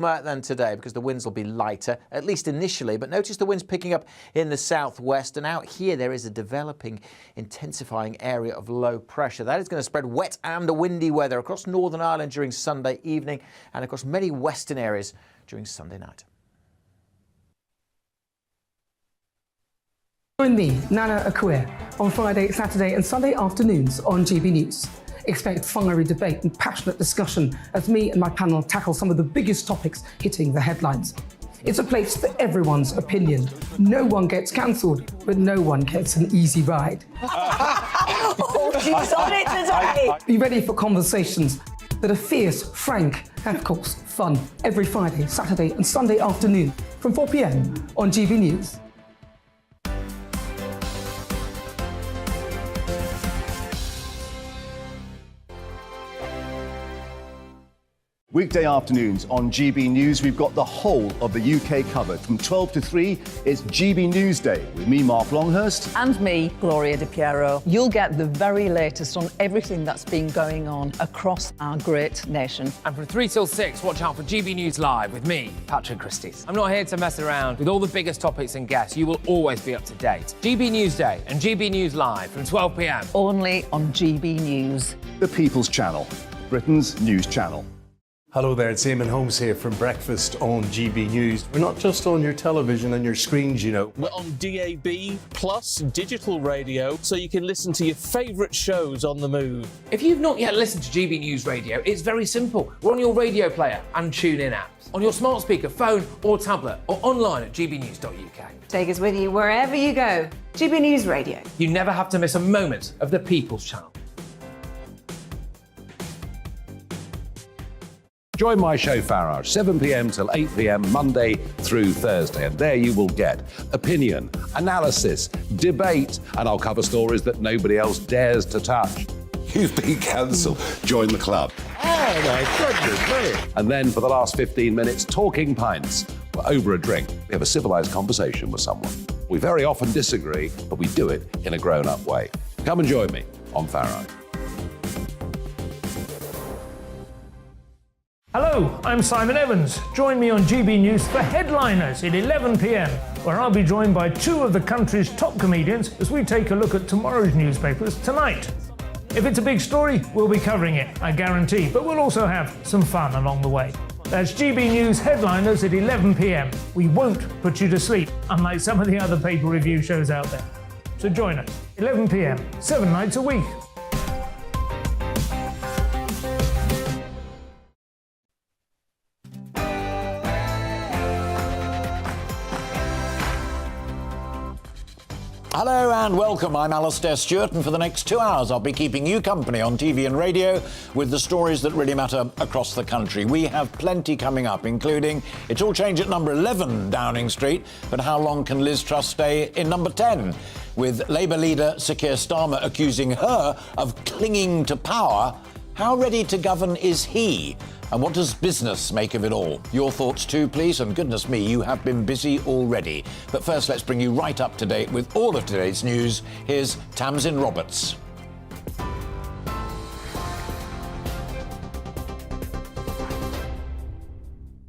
than today because the winds will be lighter, at least initially. But notice the winds picking up in the southwest, and out here there is a developing, intensifying area of low pressure. That is going to spread wet and windy weather across Northern Ireland during Sunday evening and across many western areas during Sunday night. Join me, Nana Akua, on Friday, Saturday and Sunday afternoons on GB News. Expect fiery debate and passionate discussion as me and my panel tackle some of the biggest topics hitting the headlines. It's a place for everyone's opinion. No one gets cancelled, but no one gets an easy ride. Oh, she's on it today! Be ready for conversations that are fierce, frank, and of course, fun every Friday, Saturday and Sunday afternoon from 4 p.m. on GB News. Weekday afternoons on GB News, we've got the whole of the UK covered. From 12 to 3, it's GB News Day with me, Mark Longhurst. And me, Gloria Di Piero. You'll get the very latest on everything that's been going on across our great nation. And from 3 till 6, watch out for GB News Live with me, Patrick Christys. I'm not here to mess around. With all the biggest topics and guests, you will always be up to date. GB News Day and GB News Live from 12 p.m. Only on GB News. The People's Channel, Britain's news channel. Hello there, it's Eamon Holmes here from Breakfast on GB News. We're not just on your television and your screens, you know. We're on DAB plus digital radio, so you can listen to your favourite shows on the move. If you've not yet listened to GB News Radio, it's very simple. We're on your radio player and TuneIn apps, on your smart speaker, phone or tablet, or online at gbnews.uk. Take us with you wherever you go. GB News Radio. You never have to miss a moment of the People's Channel. Join my show Farage, 7 p.m. till 8 p.m. Monday through Thursday. And there you will get opinion, analysis, debate, and I'll cover stories that nobody else dares to touch. You've been cancelled. Join the club. Oh, my goodness me. And then for the last 15 minutes, talking pints. We're over a drink. We have a civilised conversation with someone. We very often disagree, but we do it in a grown-up way. Come and join me on Farage. Hello, I'm Simon Evans. Join me on GB News for Headliners at 11 p.m, where I'll be joined by two of the country's top comedians as we take a look at tomorrow's newspapers tonight. If it's a big story, we'll be covering it, I guarantee, but we'll also have some fun along the way. That's GB News Headliners at 11 p.m. We won't put you to sleep, unlike some of the other paper review shows out there. So join us, 11 p.m, 7 nights a week. Hello and welcome, I'm Alastair Stewart, and for the next 2 hours I'll be keeping you company on TV and radio with the stories that really matter across the country. We have plenty coming up, including it's all changed at number 11 Downing Street, but how long can Liz Truss stay in number 10? With Labour leader Sir Keir Starmer accusing her of clinging to power, how ready to govern is he? And what does business make of it all? Your thoughts too, please, and goodness me, you have been busy already. But first, let's bring you right up to date with all of today's news. Here's Tamsin Roberts.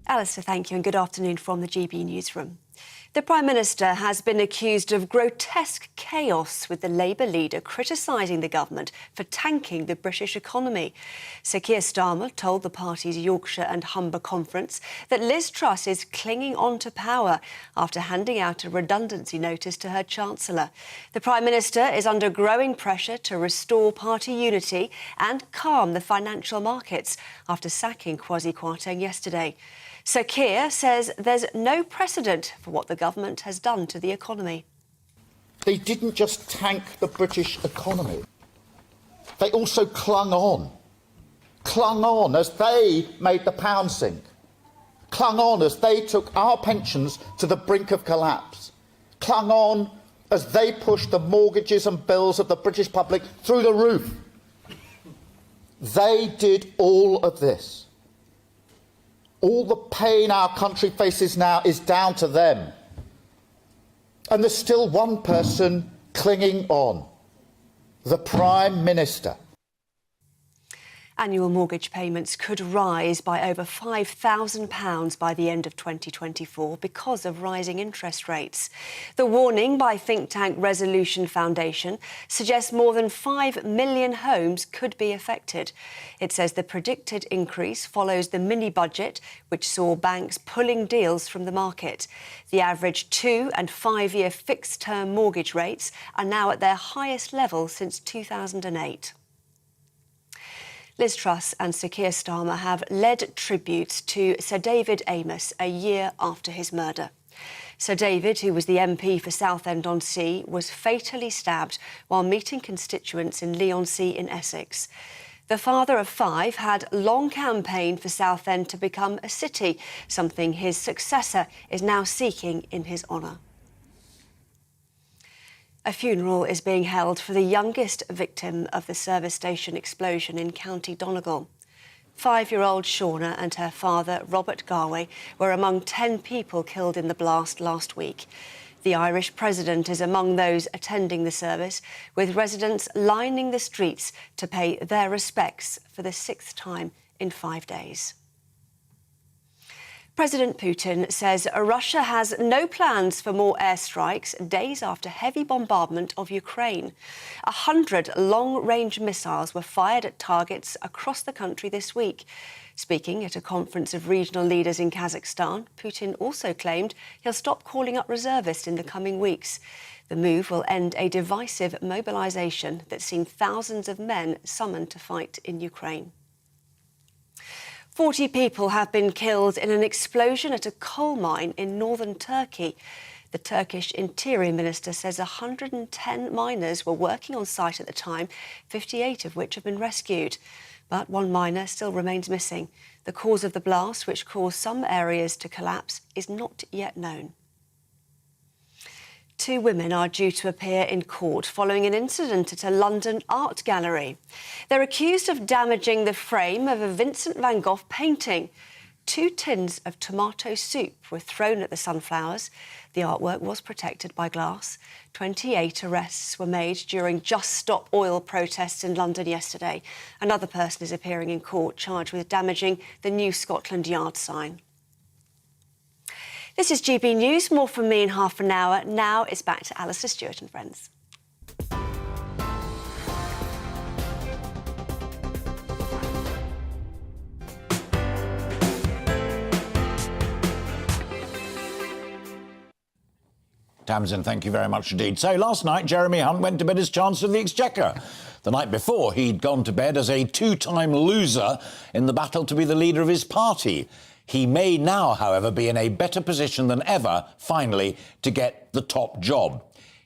Alastair, thank you, and good afternoon from the GB Newsroom. The Prime Minister has been accused of grotesque chaos, with the Labour leader criticising the government for tanking the British economy. Sir Keir Starmer told the party's Yorkshire and Humber conference that Liz Truss is clinging on to power after handing out a redundancy notice to her Chancellor. The Prime Minister is under growing pressure to restore party unity and calm the financial markets after sacking Kwasi Kwarteng yesterday. Sir Keir says there's no precedent for what the government has done to the economy. They didn't just tank the British economy. They also clung on as they made the pound sink, clung on as they took our pensions to the brink of collapse, clung on as they pushed the mortgages and bills of the British public through the roof. They did all of this. All the pain our country faces now is down to them. And there's still one person clinging on, the Prime Minister. Annual mortgage payments could rise by over £5,000 by the end of 2024 because of rising interest rates. The warning by think tank Resolution Foundation suggests more than 5 million homes could be affected. It says the predicted increase follows the mini-budget, which saw banks pulling deals from the market. The average 2- and 5-year fixed-term mortgage rates are now at their highest level since 2008. Liz Truss and Sir Keir Starmer have led tributes to Sir David Amess a year after his murder. Sir David, who was the MP for Southend-on-Sea, was fatally stabbed while meeting constituents in Leigh-on-Sea in Essex. The father of 5 had long campaigned for Southend to become a city, something his successor is now seeking in his honour. A funeral is being held for the youngest victim of the service station explosion in County Donegal. 5-year-old Shauna and her father, Robert Garway, were among 10 people killed in the blast last week. The Irish president is among those attending the service, with residents lining the streets to pay their respects for the 6th time in 5 days. President Putin says Russia has no plans for more airstrikes days after heavy bombardment of Ukraine. 100 long-range missiles were fired at targets across the country this week. Speaking at a conference of regional leaders in Kazakhstan, Putin also claimed he'll stop calling up reservists in the coming weeks. The move will end a divisive mobilisation that's seen thousands of men summoned to fight in Ukraine. 40 people have been killed in an explosion at a coal mine in northern Turkey. The Turkish Interior Minister says 110 miners were working on site at the time, 58 of which have been rescued. But one miner still remains missing. The cause of the blast, which caused some areas to collapse, is not yet known. 2 women are due to appear in court following an incident at a London art gallery. They're accused of damaging the frame of a Vincent van Gogh painting. 2 tins of tomato soup were thrown at the sunflowers. The artwork was protected by glass. 28 arrests were made during Just Stop Oil protests in London yesterday. Another person is appearing in court charged with damaging the New Scotland Yard sign. This is GB News. More from me in half an hour. Now it's back to Alastair Stewart and friends. Tamsin, thank you very much indeed. So last night, Jeremy Hunt went to bed as Chancellor of the Exchequer. The night before, he'd gone to bed as a 2-time loser in the battle to be the leader of his party. He may now, however, be in a better position than ever, finally, to get the top job.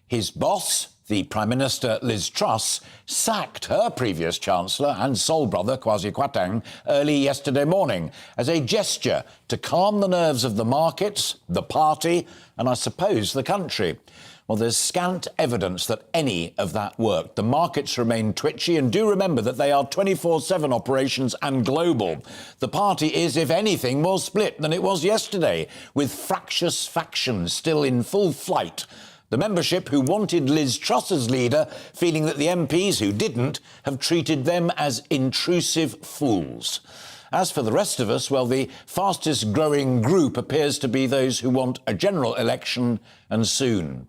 His boss, the Prime Minister Liz Truss, sacked her previous Chancellor and sole brother, Kwasi Kwarteng, early yesterday morning as a gesture to calm the nerves of the markets, the party and, I suppose, the country. Well, there's scant evidence that any of that worked. The markets remain twitchy, and do remember that they are 24/7 operations and global. The party is, if anything, more split than it was yesterday, with fractious factions still in full flight. The membership who wanted Liz Truss as leader, feeling that the MPs who didn't have treated them as intrusive fools. As for the rest of us, well, the fastest growing group appears to be those who want a general election, and soon.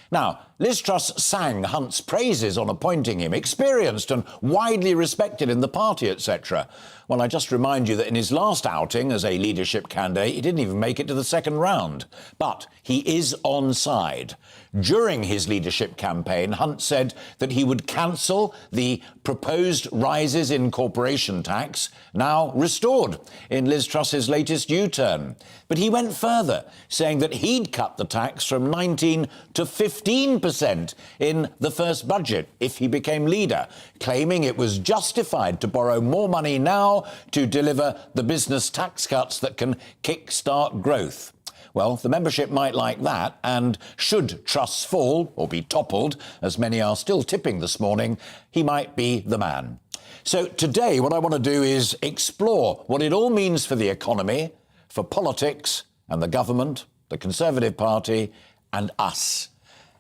Now, Liz Truss sang Hunt's praises on appointing him, experienced and widely respected in the party, etc. Well, I just remind you that in his last outing as a leadership candidate, he didn't even make it to the second round. But he is on side. During his leadership campaign, Hunt said that he would cancel the proposed rises in corporation tax, now restored in Liz Truss's latest U-turn. But he went further, saying that he'd cut the tax from 19 to 15% in the first budget if he became leader, claiming it was justified to borrow more money now to deliver the business tax cuts that can kick-start growth. Well, the membership might like that, and should Truss fall, or be toppled, as many are still tipping this morning, he might be the man. So today, what I want to do is explore what it all means for the economy, for politics and the government, the Conservative Party and us.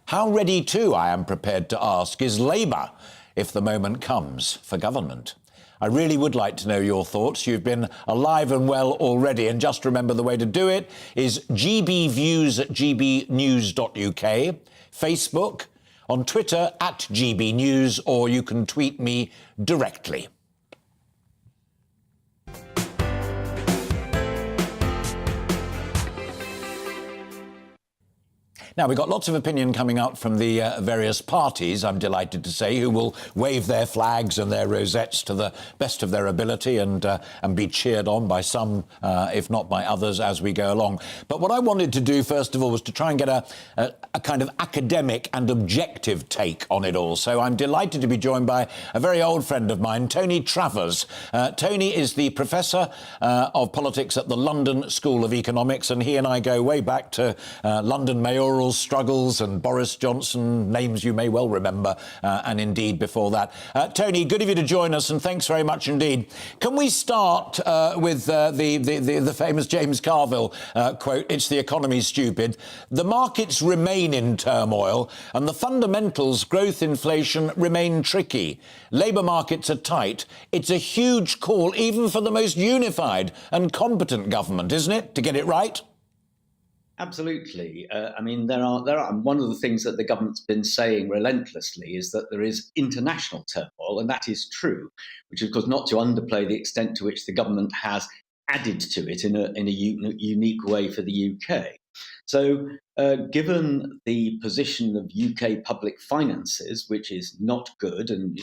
How ready too, I am prepared to ask, is Labour if the moment comes for government? I really would like to know your thoughts. You've been alive and well already, and just remember the way to do it is gbviews@gbnews.uk, Facebook, on Twitter @GBNews, or you can tweet me directly. Now, we've got lots of opinion coming out from the various parties, I'm delighted to say, who will wave their flags and their rosettes to the best of their ability and be cheered on by some, if not by others, as we go along. But what I wanted to do, first of all, was to try and get a kind of academic and objective take on it all. So I'm delighted to be joined by a very old friend of mine, Tony Travers. Tony is the Professor of Politics at the London School of Economics, and he and I go way back to London mayoral struggles and Boris Johnson, names you may well remember, and indeed before that. Tony, good of you to join us, and thanks very much indeed. Can we start with the famous James Carville quote, "It's the economy, stupid." The markets remain in turmoil, and the fundamentals, growth, inflation, remain tricky. Labour markets are tight. It's a huge call, even for the most unified and competent government, isn't it, to get it right? Absolutely. I mean, there are. One of the things that the government's been saying relentlessly is that there is international turmoil, and that is true. Which, of course, not to underplay the extent to which the government has added to it in a unique way for the UK. So, given the position of UK public finances, which is not good, and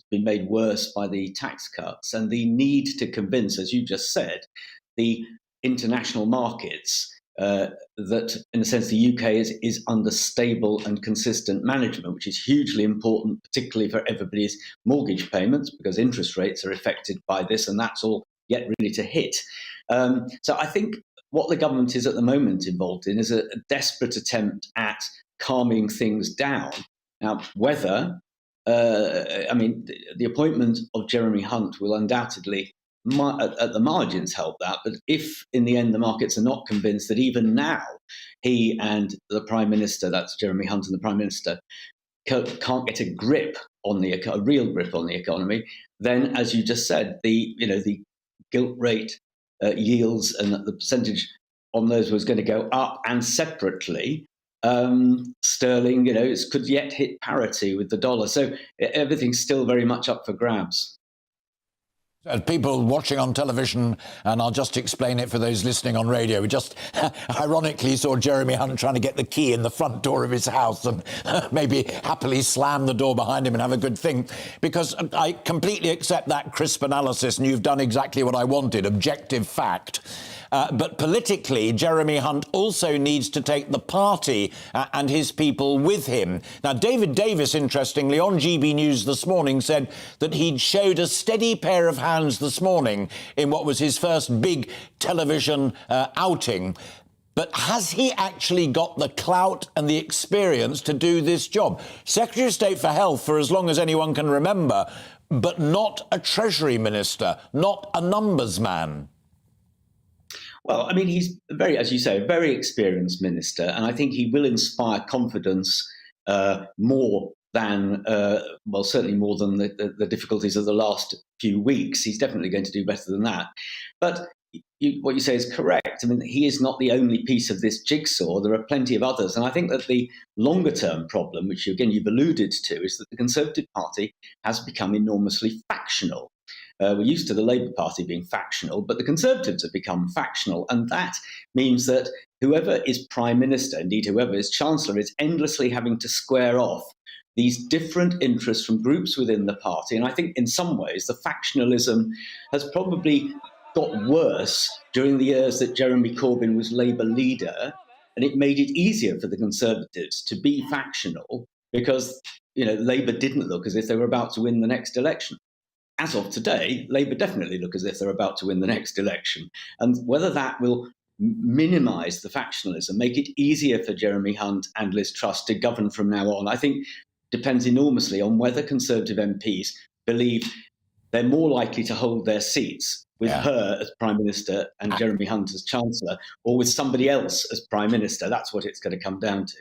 been made worse by the tax cuts, and the need to convince, as you just said, the international markets. That, in a sense, the UK is under stable and consistent management, which is hugely important, particularly for everybody's mortgage payments, because interest rates are affected by this, and that's all yet really to hit. So I think what the government is at the moment involved in is a desperate attempt at calming things down. Now, whether, the appointment of Jeremy Hunt will undoubtedly at the margins help that, but if in the end the markets are not convinced that even now he and the Prime Minister, that's Jeremy Hunt and the Prime Minister, can't get a real grip on the economy, then, as you just said, the gilt rate yields and the percentage on those was going to go up, and separately sterling, could yet hit parity with the dollar. So everything's still very much up for grabs. People watching on television, and I'll just explain it for those listening on radio, we just ironically saw Jeremy Hunt trying to get the key in the front door of his house and maybe happily slam the door behind him and have a good thing, because I completely accept that crisp analysis, and you've done exactly what I wanted, objective fact. But politically, Jeremy Hunt also needs to take the party and his people with him. Now, David Davis, interestingly, on GB News this morning, said that he'd showed a steady pair of hands this morning in what was his first big television outing. But has he actually got the clout and the experience to do this job? Secretary of State for Health for as long as anyone can remember, but not a Treasury Minister, not a numbers man. Well, I mean, he's as you say, a very experienced minister, and I think he will inspire confidence more than, certainly more than the difficulties of the last few weeks. He's definitely going to do better than that. But what you say is correct. I mean, he is not the only piece of this jigsaw. There are plenty of others. And I think that the longer-term problem, which, again, you've alluded to, is that the Conservative Party has become enormously factional. We're used to the Labour Party being factional, but the Conservatives have become factional. And that means that whoever is Prime Minister, indeed whoever is Chancellor, is endlessly having to square off these different interests from groups within the party. And I think in some ways the factionalism has probably got worse during the years that Jeremy Corbyn was Labour leader. And it made it easier for the Conservatives to be factional because, Labour didn't look as if they were about to win the next election. As of today, Labour definitely look as if they're about to win the next election. And whether that will minimise the factionalism, make it easier for Jeremy Hunt and Liz Truss to govern from now on, I think depends enormously on whether Conservative MPs believe they're more likely to hold their seats with her as Prime Minister and Jeremy Hunt as Chancellor, or with somebody else as Prime Minister. That's what it's going to come down to.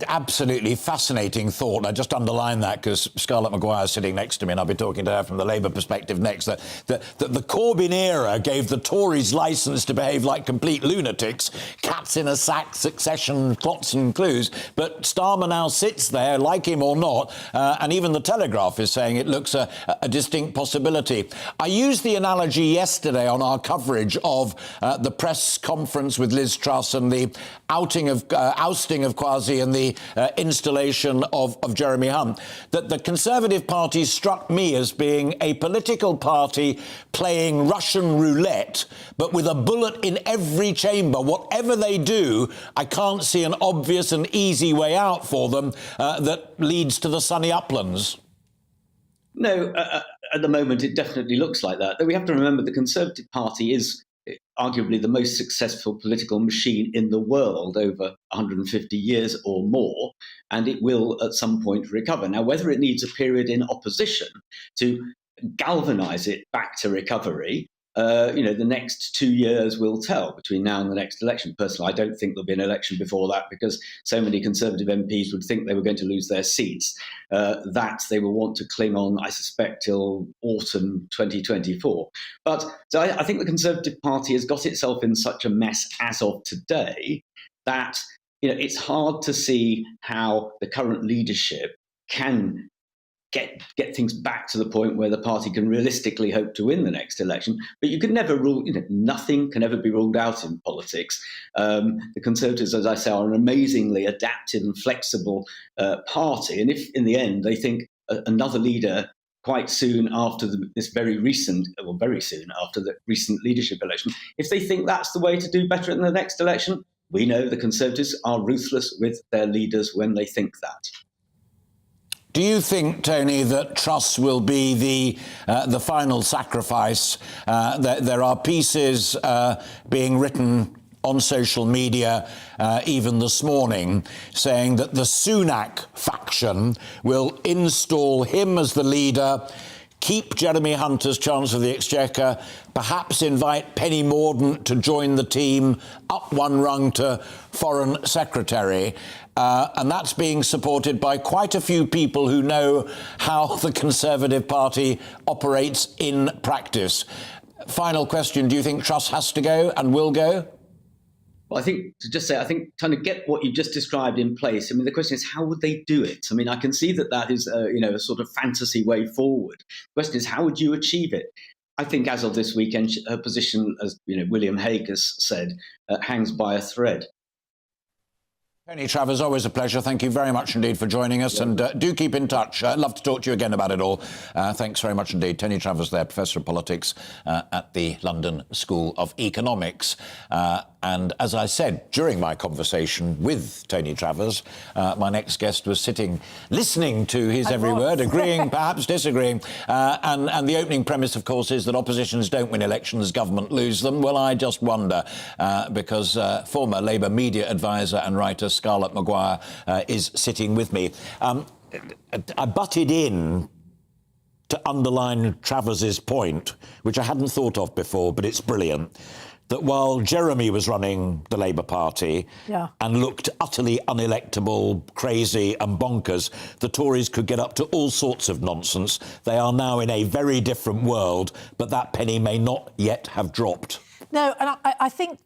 Absolutely fascinating thought. I just underline that because Scarlett Maguire is sitting next to me and I'll be talking to her from the Labour perspective next. That the Corbyn era gave the Tories licence to behave like complete lunatics, cats in a sack, succession, plots and clues. But Starmer now sits there, like him or not, and even the Telegraph is saying it looks a distinct possibility. I used the analogy yesterday on our coverage of the press conference with Liz Truss and the ousting of Kwasi and the installation of Jeremy Hunt, that the Conservative Party struck me as being a political party playing Russian roulette, but with a bullet in every chamber. Whatever they do, I can't see an obvious and easy way out for them that leads to the sunny uplands. No, at the moment it definitely looks like that. Though we have to remember the Conservative Party is arguably the most successful political machine in the world over 150 years or more, and it will at some point recover. Now, whether it needs a period in opposition to galvanise it back to recovery, the next 2 years will tell between now and the next election. Personally, I don't think there'll be an election before that because so many Conservative MPs would think they were going to lose their seats, that they will want to cling on, I suspect, till autumn 2024. But so I think the Conservative Party has got itself in such a mess as of today that it's hard to see how the current leadership can get things back to the point where the party can realistically hope to win the next election. But you can never rule, nothing can ever be ruled out in politics. The Conservatives, as I say, are an amazingly adaptive and flexible party. And if in the end they think another leader quite soon after very soon after the recent leadership election, if they think that's the way to do better in the next election, we know the Conservatives are ruthless with their leaders when they think that. Do you think, Tony, that Truss will be the final sacrifice? There are pieces being written on social media even this morning saying that the Sunak faction will install him as the leader, keep Jeremy Hunt as Chancellor of the Exchequer, perhaps invite Penny Mordaunt to join the team, up one rung to Foreign Secretary. And that's being supported by quite a few people who know how the Conservative Party operates in practice. Final question, do you think Truss has to go and will go? Well, I think trying to get what you just described in place. I mean, the question is, how would they do it? I mean, I can see that is, a sort of fantasy way forward. The question is, how would you achieve it? I think as of this weekend, her position, as William Hague has said, hangs by a thread. Tony Travers, always a pleasure. Thank you very much indeed for joining us, and do keep in touch. I'd love to talk to you again about it all. Thanks very much indeed. Tony Travers there, Professor of Politics at the London School of Economics. And as I said during my conversation with Tony Travers, my next guest was sitting, listening to his every word, agreeing, perhaps disagreeing. And the opening premise, of course, is that oppositions don't win elections, government lose them. Well, I just wonder, because former Labour media advisor and writer Scarlett Maguire is sitting with me. I butted in to underline Travers's point, which I hadn't thought of before, but it's brilliant, that while Jeremy was running the Labour Party and looked utterly unelectable, crazy and bonkers, the Tories could get up to all sorts of nonsense. They are now in a very different world, but that penny may not yet have dropped. No, and I think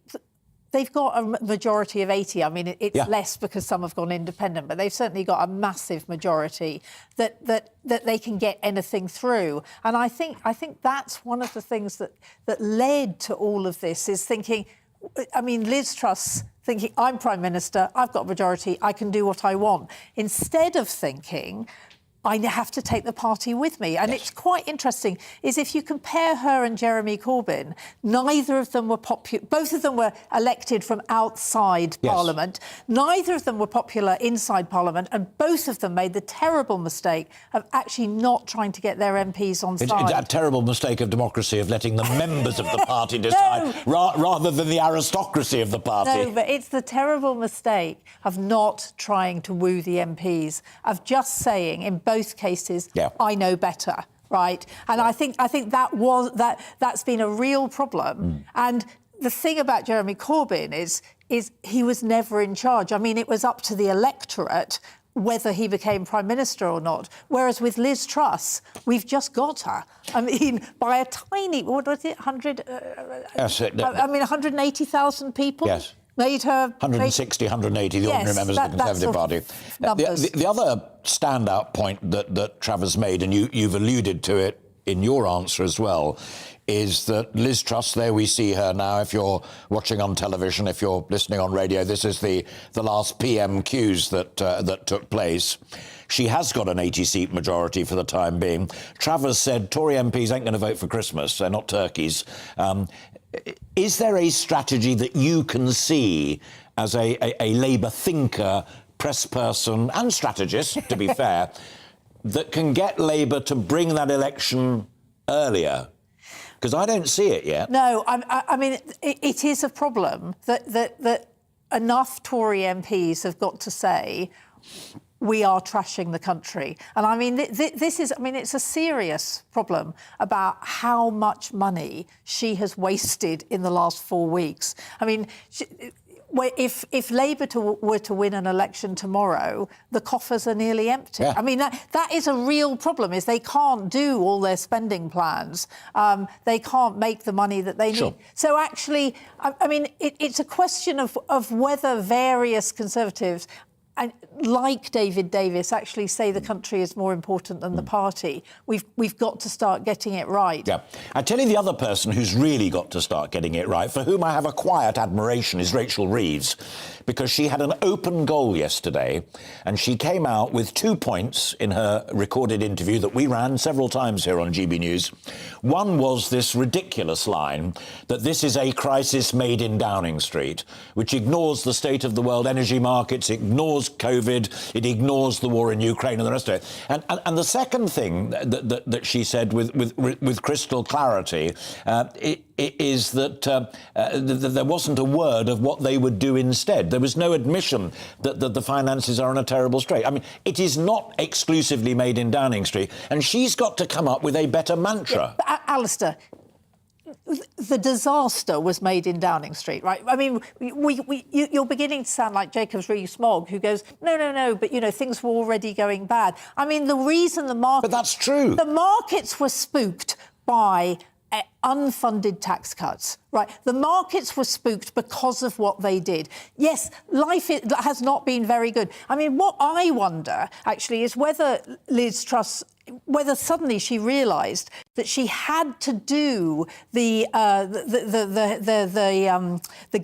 they've got a majority of 80. I mean, it's less because some have gone independent, but they've certainly got a massive majority that they can get anything through. And I think that's one of the things that led to all of this is thinking, I mean, Liz Truss thinking, I'm Prime Minister, I've got a majority, I can do what I want. Instead of thinking, I have to take the party with me. And it's quite interesting, is if you compare her and Jeremy Corbyn, neither of them were popular. Both of them were elected from outside Parliament. Neither of them were popular inside Parliament. And both of them made the terrible mistake of actually not trying to get their MPs on side. It's a terrible mistake of democracy, of letting the members of the party decide rather than the aristocracy of the party. No, but it's the terrible mistake of not trying to woo the MPs, of just saying in both cases, I know better, right? And I think that's been a real problem. And the thing about Jeremy Corbyn is is he was never in charge. I mean, it was up to the electorate whether he became Prime Minister or not. Whereas with Liz Truss, we've just got her. I mean, by a tiny, what was it, 100? Yes, I mean, 180,000 people? Yes. Made her... 160, 180, the ordinary members of the Conservative Party. The other standout point that Travers made, and you've alluded to it in your answer as well, is that Liz Truss, there we see her now. If you're watching on television, if you're listening on radio, this is the last PMQs that took place. She has got an 80-seat majority for the time being. Travers said Tory MPs ain't going to vote for Christmas. They're not turkeys. Is there a strategy that you can see as a Labour thinker, press person and strategist, to be fair, that can get Labour to bring that election earlier? Because I don't see it yet. No, I mean, it is a problem that enough Tory MPs have got to say, we are trashing the country. And I mean, this is, I mean, it's a serious problem about how much money she has wasted in the last 4 weeks. I mean, if Labour were to win an election tomorrow, the coffers are nearly empty. Yeah. I mean, that is a real problem, is they can't do all their spending plans. They can't make the money that they need. So actually, I mean, it's a question of whether various Conservatives, and like David Davis, actually say the country is more important than the party. We've got to start getting it right. Yeah. I tell you, the other person who's really got to start getting it right, for whom I have a quiet admiration, is Rachel Reeves, because she had an open goal yesterday, and she came out with 2 points in her recorded interview that we ran several times here on GB News. One was this ridiculous line that this is a crisis made in Downing Street, which ignores the state of the world energy markets, ignores COVID, it ignores the war in Ukraine and the rest of it. And the second thing that she said with crystal clarity is that there wasn't a word of what they would do instead. There was no admission that the finances are in a terrible strait. I mean, it is not exclusively made in Downing Street, and she's got to come up with a better mantra. Yeah, but Alastair, the disaster was made in Downing Street, right? I mean, you're beginning to sound like Jacobs Rees-Mogg, who goes, no, but, you know, things were already going bad. I mean, the reason the market... But that's true. The markets were spooked by unfunded tax cuts, right? The markets were spooked because of what they did. Yes, life has not been very good. I mean, what I wonder, actually, is whether Liz Truss... whether suddenly she realised that she had to do the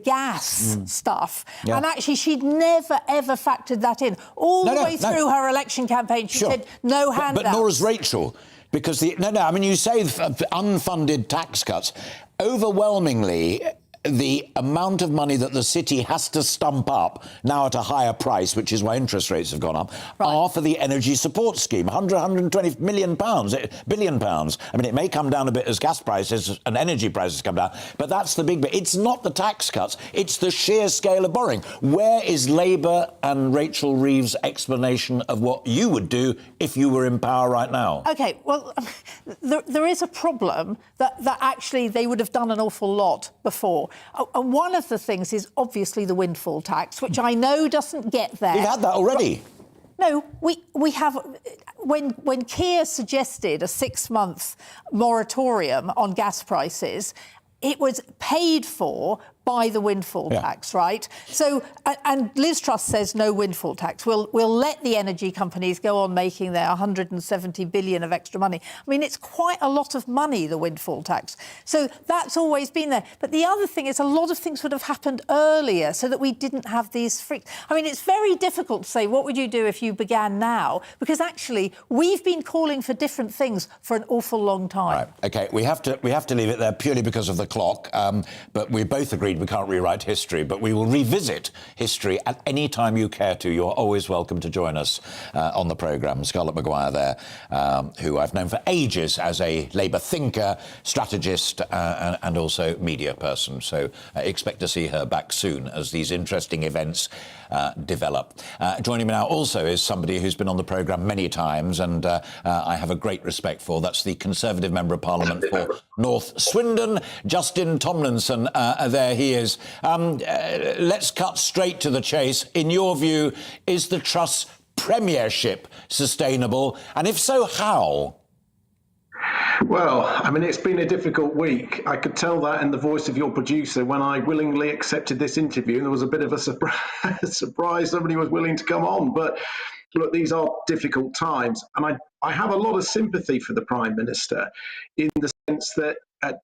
gas stuff, and actually she'd never ever factored that in all the way through her election campaign. She said no handouts. But nor is Rachel, because I mean, you say unfunded tax cuts. Overwhelmingly, the amount of money that the city has to stump up now at a higher price, which is why interest rates have gone up, are for the energy support scheme. 120 billion pounds. I mean, it may come down a bit as gas prices and energy prices come down, but that's the big bit. It's not the tax cuts, it's the sheer scale of borrowing. Where is Labour and Rachel Reeves' explanation of what you would do if you were in power right now? OK, well, there is a problem that actually they would have done an awful lot before. And one of the things is obviously the windfall tax, which I know doesn't get there. We've had that already. No, we have... When Keir suggested a 6-month moratorium on gas prices, it was paid for by the windfall tax, right? So, and Liz Truss says no windfall tax. We'll let the energy companies go on making their 170 billion of extra money. I mean, it's quite a lot of money, the windfall tax. So that's always been there. But the other thing is a lot of things would have happened earlier so that we didn't have these freaks. I mean, it's very difficult to say, what would you do if you began now? Because actually, we've been calling for different things for an awful long time. Right. OK, we have to leave it there purely because of the clock. But we both agreed we can't rewrite history, but we will revisit history at any time you care to. You're always welcome to join us on the programme. Scarlett Maguire there, who I've known for ages as a Labour thinker, strategist and also media person. So expect to see her back soon as these interesting events develop. Joining me now also is somebody who's been on the programme many times and I have a great respect for. That's the Conservative Member of Parliament for North Swindon, Justin Tomlinson. There he he is. Let's cut straight to the chase. In your view, is the Truss premiership sustainable? And if so, how? Well, I mean, it's been a difficult week. I could tell that in the voice of your producer when I willingly accepted this interview. There was a bit of a surprise somebody was willing to come on. But look, these are difficult times. And I have a lot of sympathy for the Prime Minister in the sense that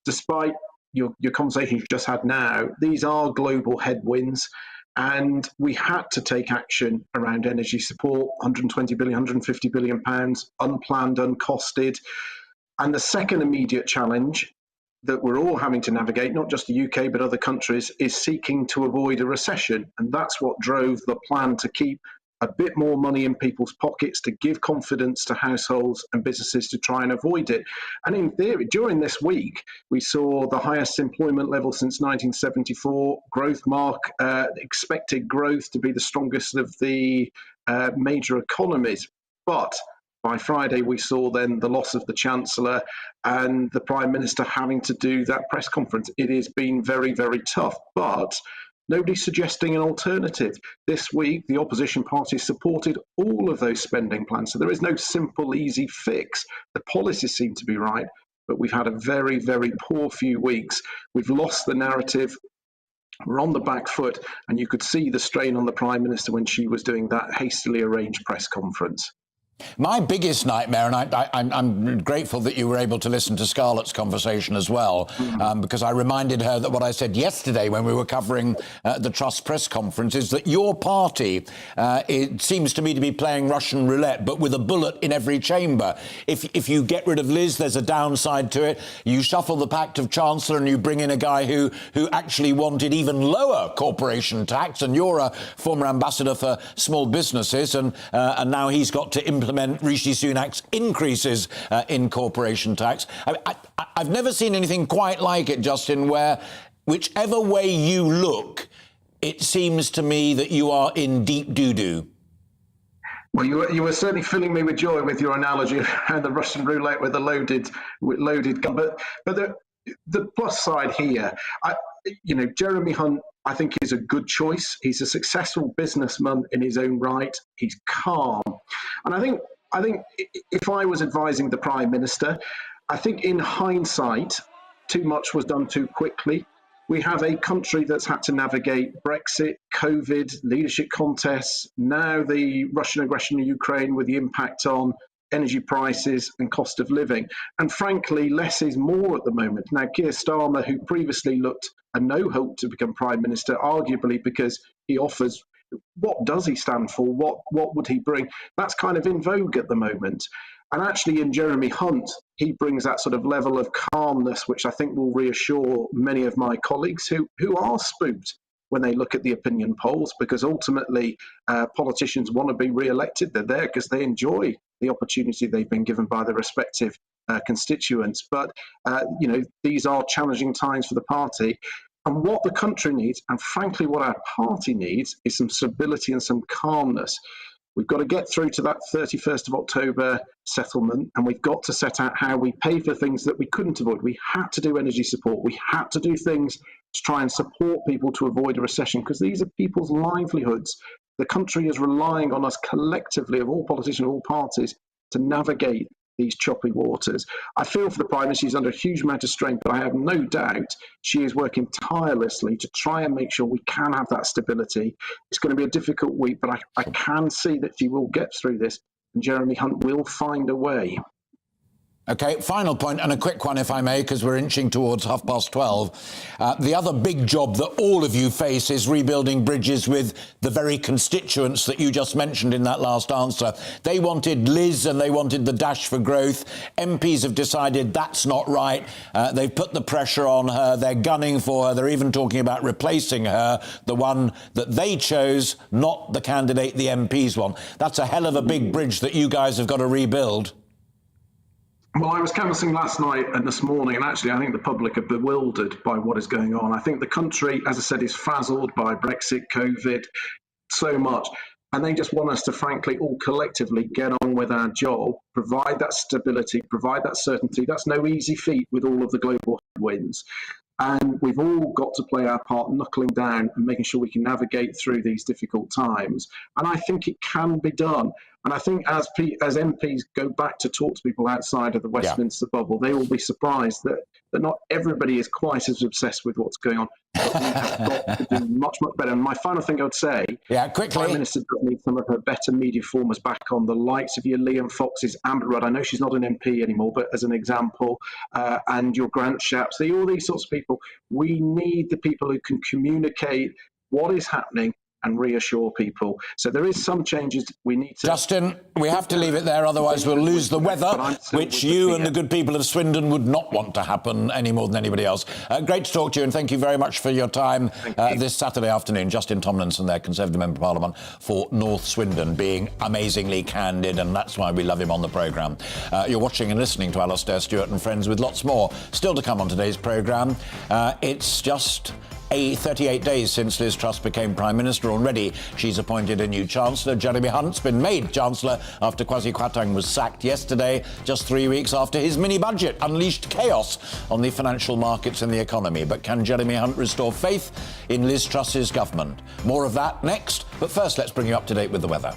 despite your conversation you've just had now, these are global headwinds. And we had to take action around energy support, 120 billion, 150 billion pounds, unplanned, uncosted. And the second immediate challenge that we're all having to navigate, not just the UK, but other countries, is seeking to avoid a recession. And that's what drove the plan to keep a bit more money in people's pockets, to give confidence to households and businesses to try and avoid it. And in theory, during this week, we saw the highest employment level since 1974, growth mark, expected growth to be the strongest of the major economies. But by Friday, we saw then the loss of the Chancellor and the Prime Minister having to do that press conference. It has been very, very tough, but nobody's suggesting an alternative. This week, the opposition parties supported all of those spending plans. So there is no simple, easy fix. The policies seem to be right, but we've had a very, very poor few weeks. We've lost the narrative. We're on the back foot, and you could see the strain on the Prime Minister when she was doing that hastily arranged press conference. My biggest nightmare, and I'm grateful that you were able to listen to Scarlett's conversation as well, because I reminded her that what I said yesterday when we were covering the Truss press conference is that your party, it seems to me to be playing Russian roulette, but with a bullet in every chamber. If you get rid of Liz, there's a downside to it. You shuffle the pact of Chancellor and you bring in a guy who actually wanted even lower corporation tax, and you're a former ambassador for small businesses, and now he's got to implement Rishi Sunak's increases in corporation tax. I've never seen anything quite like it, Justin, where whichever way you look, it seems to me that you are in deep doo-doo. Well, you were certainly filling me with joy with your analogy around the Russian roulette with a loaded gun. But the plus side here, Jeremy Hunt, I think, is a good choice. He's a successful businessman in his own right. He's calm. And I think if I was advising the Prime Minister, I think in hindsight, too much was done too quickly. We have a country that's had to navigate Brexit, COVID, leadership contests, now the Russian aggression in Ukraine with the impact on energy prices and cost of living. And frankly, less is more at the moment. Now, Keir Starmer, who previously looked a no hope to become Prime Minister, arguably because he offers, what does he stand for? What would he bring? That's kind of in vogue at the moment. And actually in Jeremy Hunt, he brings that sort of level of calmness, which I think will reassure many of my colleagues who are spooked when they look at the opinion polls, because ultimately politicians want to be re-elected. They're there because they enjoy the opportunity they've been given by their respective constituents. But, these are challenging times for the party. And what the country needs, and frankly what our party needs, is some stability and some calmness. We've got to get through to that 31st of October settlement, and we've got to set out how we pay for things that we couldn't avoid. We had to do energy support. We had to do things to try and support people to avoid a recession, because these are people's livelihoods. The country is relying on us collectively, of all politicians, all parties, to navigate these choppy waters. I feel for the Prime Minister. She's under a huge amount of strain, but I have no doubt she is working tirelessly to try and make sure we can have that stability. It's going to be a difficult week, but I can see that she will get through this, and Jeremy Hunt will find a way. OK, final point, and a quick one, if I may, because we're inching towards 12:30. The other big job that all of you face is rebuilding bridges with the very constituents that you just mentioned in that last answer. They wanted Liz and they wanted the dash for growth. MPs have decided that's not right. They've put the pressure on her. They're gunning for her. They're even talking about replacing her, the one that they chose, not the candidate the MPs want. That's a hell of a big bridge that you guys have got to rebuild. Well, I was canvassing last night and this morning, and actually I think the public are bewildered by what is going on. I think the country, as I said, is frazzled by Brexit, COVID, so much. And they just want us to, frankly, all collectively get on with our job, provide that stability, provide that certainty. That's no easy feat with all of the global headwinds. And we've all got to play our part, knuckling down and making sure we can navigate through these difficult times. And I think it can be done. And I think as MPs go back to talk to people outside of the Westminster bubble, they will be surprised that not everybody is quite as obsessed with what's going on. But we have got to do much, much better. And my final thing I would say, quickly, the Prime Minister does need some of her better media formers back on, the likes of your Liam Foxes, Amber Rudd. I know she's not an MP anymore, but as an example, and your Grant Shapps, all these sorts of people. We need the people who can communicate what is happening and reassure people. So there is some changes we need to... Justin, we have to leave it there, otherwise we'll lose the weather, which you and the good people of Swindon would not want to happen any more than anybody else. Great to talk to you, and thank you very much for your time this Saturday afternoon. Justin Tomlinson there, Conservative Member of Parliament for North Swindon, being amazingly candid, and that's why we love him on the programme. You're watching and listening to Alastair Stewart and Friends, with lots more still to come on today's programme. It's just 38 days since Liz Truss became Prime Minister. Already she's appointed a new Chancellor. Jeremy Hunt's been made Chancellor after Kwasi Kwarteng was sacked yesterday, just 3 weeks after his mini-budget unleashed chaos on the financial markets and the economy. But can Jeremy Hunt restore faith in Liz Truss's government? More of that next, but first let's bring you up to date with the weather.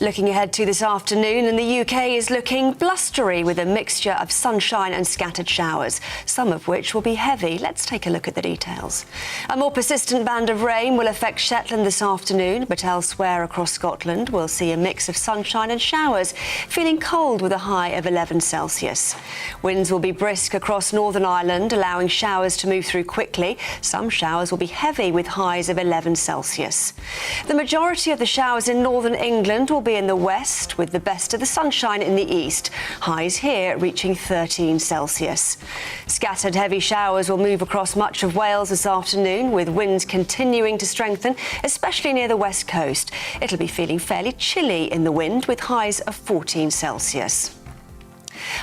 Looking ahead to this afternoon, and the UK is looking blustery with a mixture of sunshine and scattered showers, some of which will be heavy. Let's take a look at the details. A more persistent band of rain will affect Shetland this afternoon, but elsewhere across Scotland we'll see a mix of sunshine and showers, feeling cold with a high of 11 Celsius. Winds will be brisk across Northern Ireland, allowing showers to move through quickly. Some showers will be heavy with highs of 11 Celsius. The majority of the showers in northern England will be in the west, with the best of the sunshine in the east. Highs here reaching 13 Celsius. Scattered heavy showers will move across much of Wales this afternoon, with winds continuing to strengthen, especially near the west coast. It'll be feeling fairly chilly in the wind, with highs of 14 Celsius.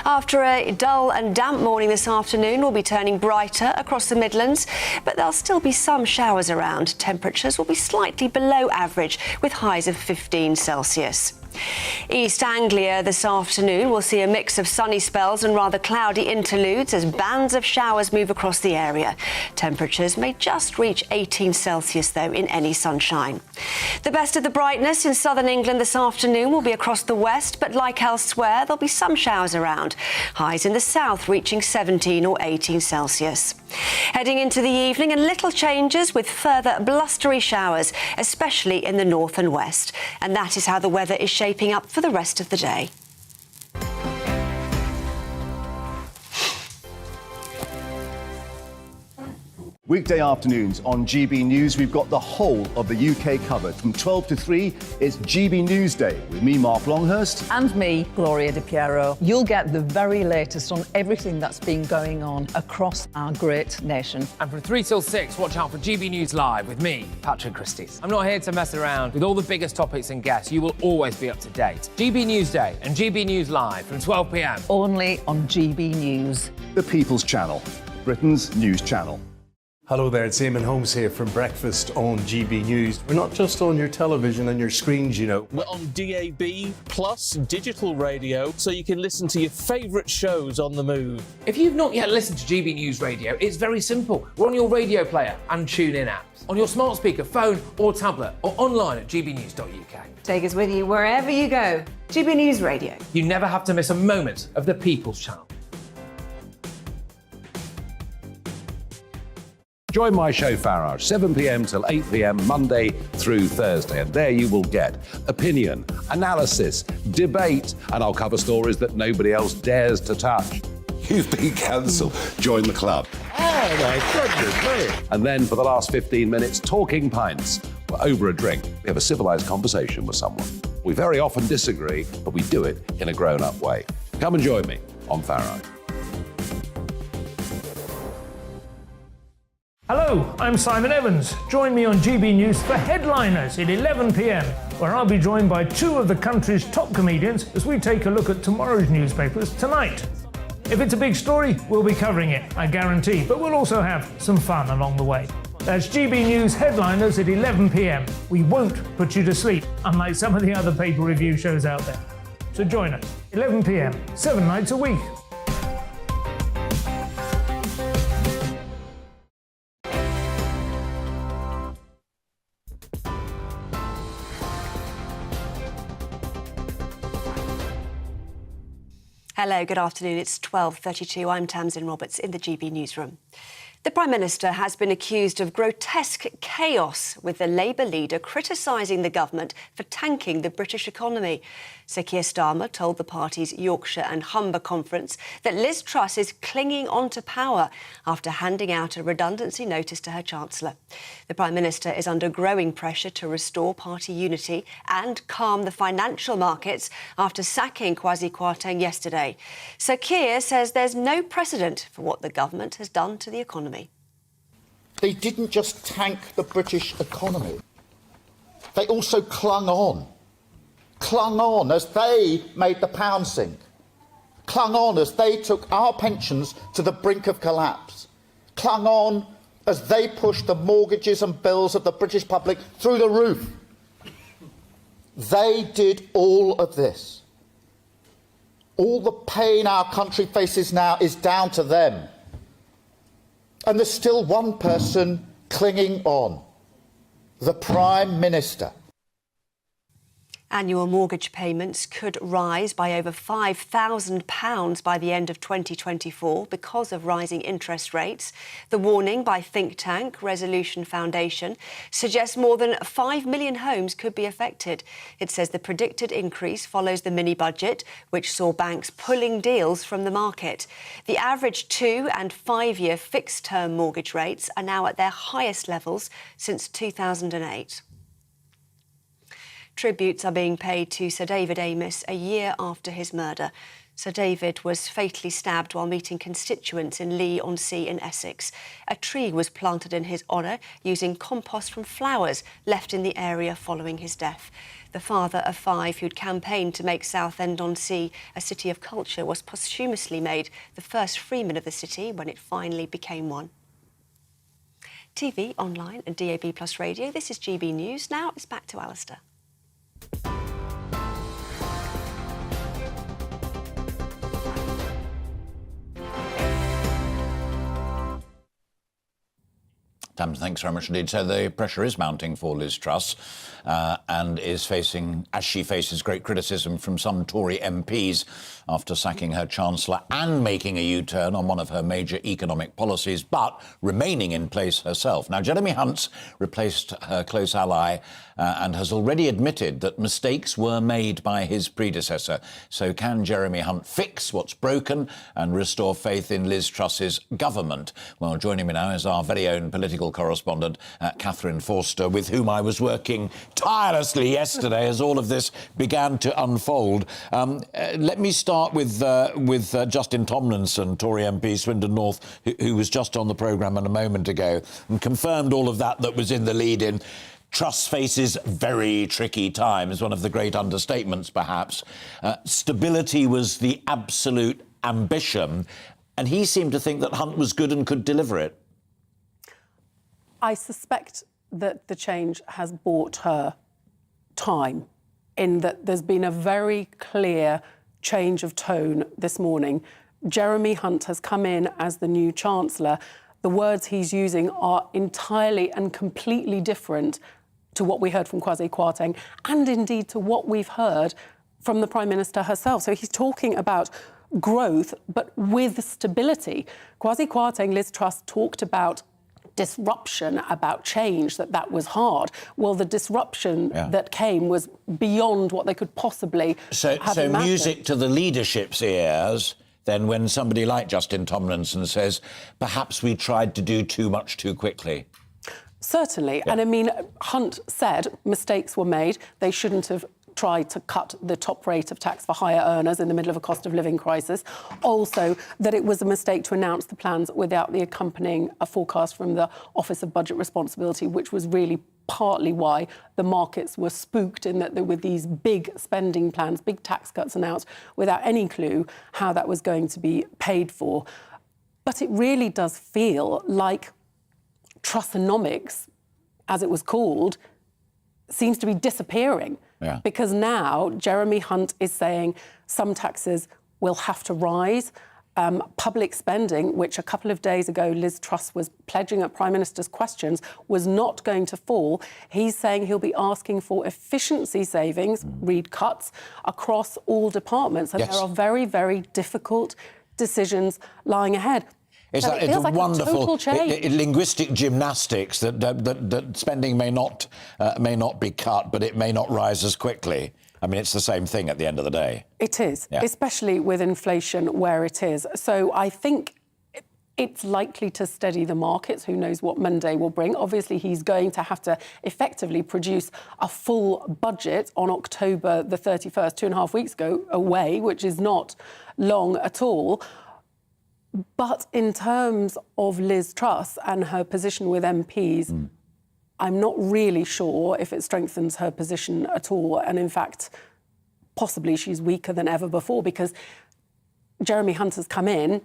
After a dull and damp morning this afternoon, we'll be turning brighter across the Midlands, but there'll still be some showers around. Temperatures will be slightly below average, with highs of 15 Celsius. East Anglia this afternoon will see a mix of sunny spells and rather cloudy interludes as bands of showers move across the area. Temperatures may just reach 18 Celsius, though, in any sunshine. The best of the brightness in southern England this afternoon will be across the west, but like elsewhere, there'll be some showers around. Highs in the south reaching 17 or 18 Celsius. Heading into the evening, and little changes with further blustery showers, especially in the north and west. And that is how the weather is shaping up for the rest of the day. Weekday afternoons on GB News, we've got the whole of the UK covered. From 12 to 3, it's GB News Day with me, Mark Longhurst. And me, Gloria Di Piero. You'll get the very latest on everything that's been going on across our great nation. And from 3 till 6, watch out for GB News Live with me, Patrick Christys. I'm not here to mess around with all the biggest topics and guests. You will always be up to date. GB News Day and GB News Live from 12 p.m. Only on GB News. The People's Channel, Britain's news channel. Hello there, it's Eamon Holmes here from Breakfast on GB News. We're not just on your television and your screens, you know. We're on DAB plus digital radio, so you can listen to your favourite shows on the move. If you've not yet listened to GB News Radio, it's very simple. We're on your radio player and TuneIn apps, on your smart speaker, phone or tablet, or online at gbnews.uk. Take us with you wherever you go. GB News Radio. You never have to miss a moment of the People's Channel. Join my show Farage, 7 p.m. till 8 p.m. Monday through Thursday. And there you will get opinion, analysis, debate, and I'll cover stories that nobody else dares to touch. You've been cancelled. Join the club. Oh, my goodness me. And then for the last 15 minutes, talking pints. We're over a drink. We have a civilised conversation with someone. We very often disagree, but we do it in a grown-up way. Come and join me on Farage. Hello, I'm Simon Evans. Join me on GB News for Headliners at 11 p.m, where I'll be joined by two of the country's top comedians as we take a look at tomorrow's newspapers tonight. If it's a big story, we'll be covering it, I guarantee, but we'll also have some fun along the way. That's GB News Headliners at 11 p.m. We won't put you to sleep, unlike some of the other paper review shows out there. So join us, 11 p.m, 7 nights a week. Hello, good afternoon. It's 12:32. I'm Tamsin Roberts in the GB newsroom. The Prime Minister has been accused of grotesque chaos, with the Labour leader criticising the government for tanking the British economy. Sir Keir Starmer told the party's Yorkshire and Humber conference that Liz Truss is clinging on to power after handing out a redundancy notice to her Chancellor. The Prime Minister is under growing pressure to restore party unity and calm the financial markets after sacking Kwasi Kwarteng yesterday. Sir Keir says there's no precedent for what the government has done to the economy. They didn't just tank the British economy. They also clung on as they made the pound sink, clung on as they took our pensions to the brink of collapse, clung on as they pushed the mortgages and bills of the British public through the roof. They did all of this. All the pain our country faces now is down to them. And there's still one person clinging on, the Prime Minister. Annual mortgage payments could rise by over £5,000 by the end of 2024 because of rising interest rates. The warning by think tank Resolution Foundation suggests more than 5 million homes could be affected. It says the predicted increase follows the mini-budget, which saw banks pulling deals from the market. The average 2- and 5-year fixed-term mortgage rates are now at their highest levels since 2008. Tributes are being paid to Sir David Amess a year after his murder. Sir David was fatally stabbed while meeting constituents in Lee-on-Sea in Essex. A tree was planted in his honour using compost from flowers left in the area following his death. The father of 5 who'd campaigned to make Southend-on-Sea a city of culture was posthumously made the first freeman of the city when it finally became one. TV, online and DAB+ radio, this is GB News. Now it's back to Alastair. Tam, thanks very much indeed. So the pressure is mounting for Liz Truss and is facing, as she faces, great criticism from some Tory MPs after sacking her Chancellor and making a U-turn on one of her major economic policies, but remaining in place herself. Now, Jeremy Hunt's replaced her close ally and has already admitted that mistakes were made by his predecessor. So can Jeremy Hunt fix what's broken and restore faith in Liz Truss's government? Well, joining me now is our very own political correspondent, Catherine Forster, with whom I was working tirelessly yesterday as all of this began to unfold. Let me start with Justin Tomlinson, Tory MP, Swindon North, who was just on the programme a moment ago and confirmed all of that was in the lead-in. Truss faces very tricky times, one of the great understatements, perhaps. Stability was the absolute ambition, and he seemed to think that Hunt was good and could deliver it. I suspect that the change has bought her time, in that there's been a very clear change of tone this morning. Jeremy Hunt has come in as the new Chancellor. The words he's using are entirely and completely different to what we heard from Kwasi Kwarteng and indeed to what we've heard from the Prime Minister herself. So he's talking about growth, but with stability. Kwasi Kwarteng, Liz Truss talked about disruption, about change, that was hard. Well, the disruption that came was beyond what they could possibly have imagined. Music to the leadership's ears, then when somebody like Justin Tomlinson says, perhaps we tried to do too much too quickly. Certainly. Yeah. And I mean, Hunt said mistakes were made. They shouldn't have tried to cut the top rate of tax for higher earners in the middle of a cost of living crisis. Also, that it was a mistake to announce the plans without the accompanying forecast from the Office of Budget Responsibility, which was really partly why the markets were spooked, in that there were these big spending plans, big tax cuts announced without any clue how that was going to be paid for. But it really does feel like Trussonomics, as it was called, seems to be disappearing. Yeah. Because now Jeremy Hunt is saying some taxes will have to rise. public spending, which a couple of days ago Liz Truss was pledging at Prime Minister's questions, was not going to fall. He's saying he'll be asking for efficiency savings, read cuts, across all departments. And Yes. there are very, very difficult decisions lying ahead. It's, So it it's feels a like wonderful total change. linguistic gymnastics that spending may not be cut, but it may not rise as quickly. I mean, it's the same thing at the end of the day. It is, Yeah. especially with inflation where it is. So I think it's likely to steady the markets. Who knows what Monday will bring? Obviously, he's going to have to effectively produce a full budget on October the 31st, 2.5 weeks away, which is not long at all. But in terms of Liz Truss and her position with MPs, I'm not really sure if it strengthens her position at all. And in fact, possibly she's weaker than ever before, because Jeremy Hunt has come in.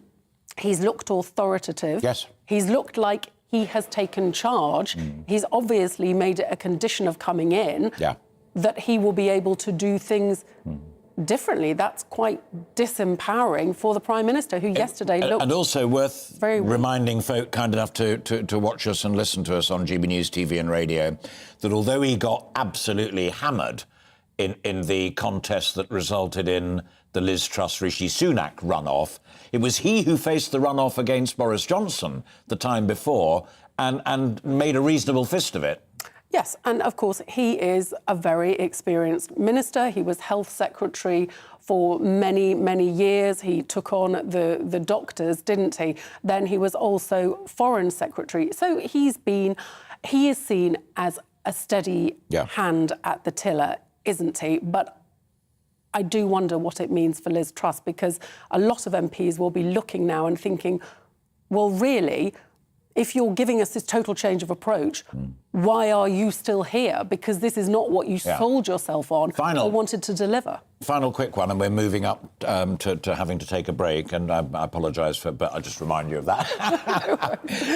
He's looked authoritative. Yes. He's looked like he has taken charge. He's obviously made it a condition of coming in that he will be able to do things differently. That's quite disempowering for the Prime Minister, who yesterday looked... And also worth very reminding folk kind enough to watch us and listen to us on GB News TV and radio, that although he got absolutely hammered in the contest that resulted in the Liz Truss-Rishi Sunak runoff, it was he who faced the runoff against Boris Johnson the time before and made a reasonable fist of it. Yes, and of course he is a very experienced minister. He was health secretary for many, many years. He took on the doctors, didn't he? Then he was also foreign secretary. So he is seen as a steady hand at the tiller, isn't he? But I do wonder what it means for Liz Truss, because a lot of MPs will be looking now and thinking, well, really, if you're giving us this total change of approach, why are you still here? Because this is not what you sold yourself on or wanted to deliver. Final quick one, and we're moving up to having to take a break, and I apologise but I'll just remind you of that.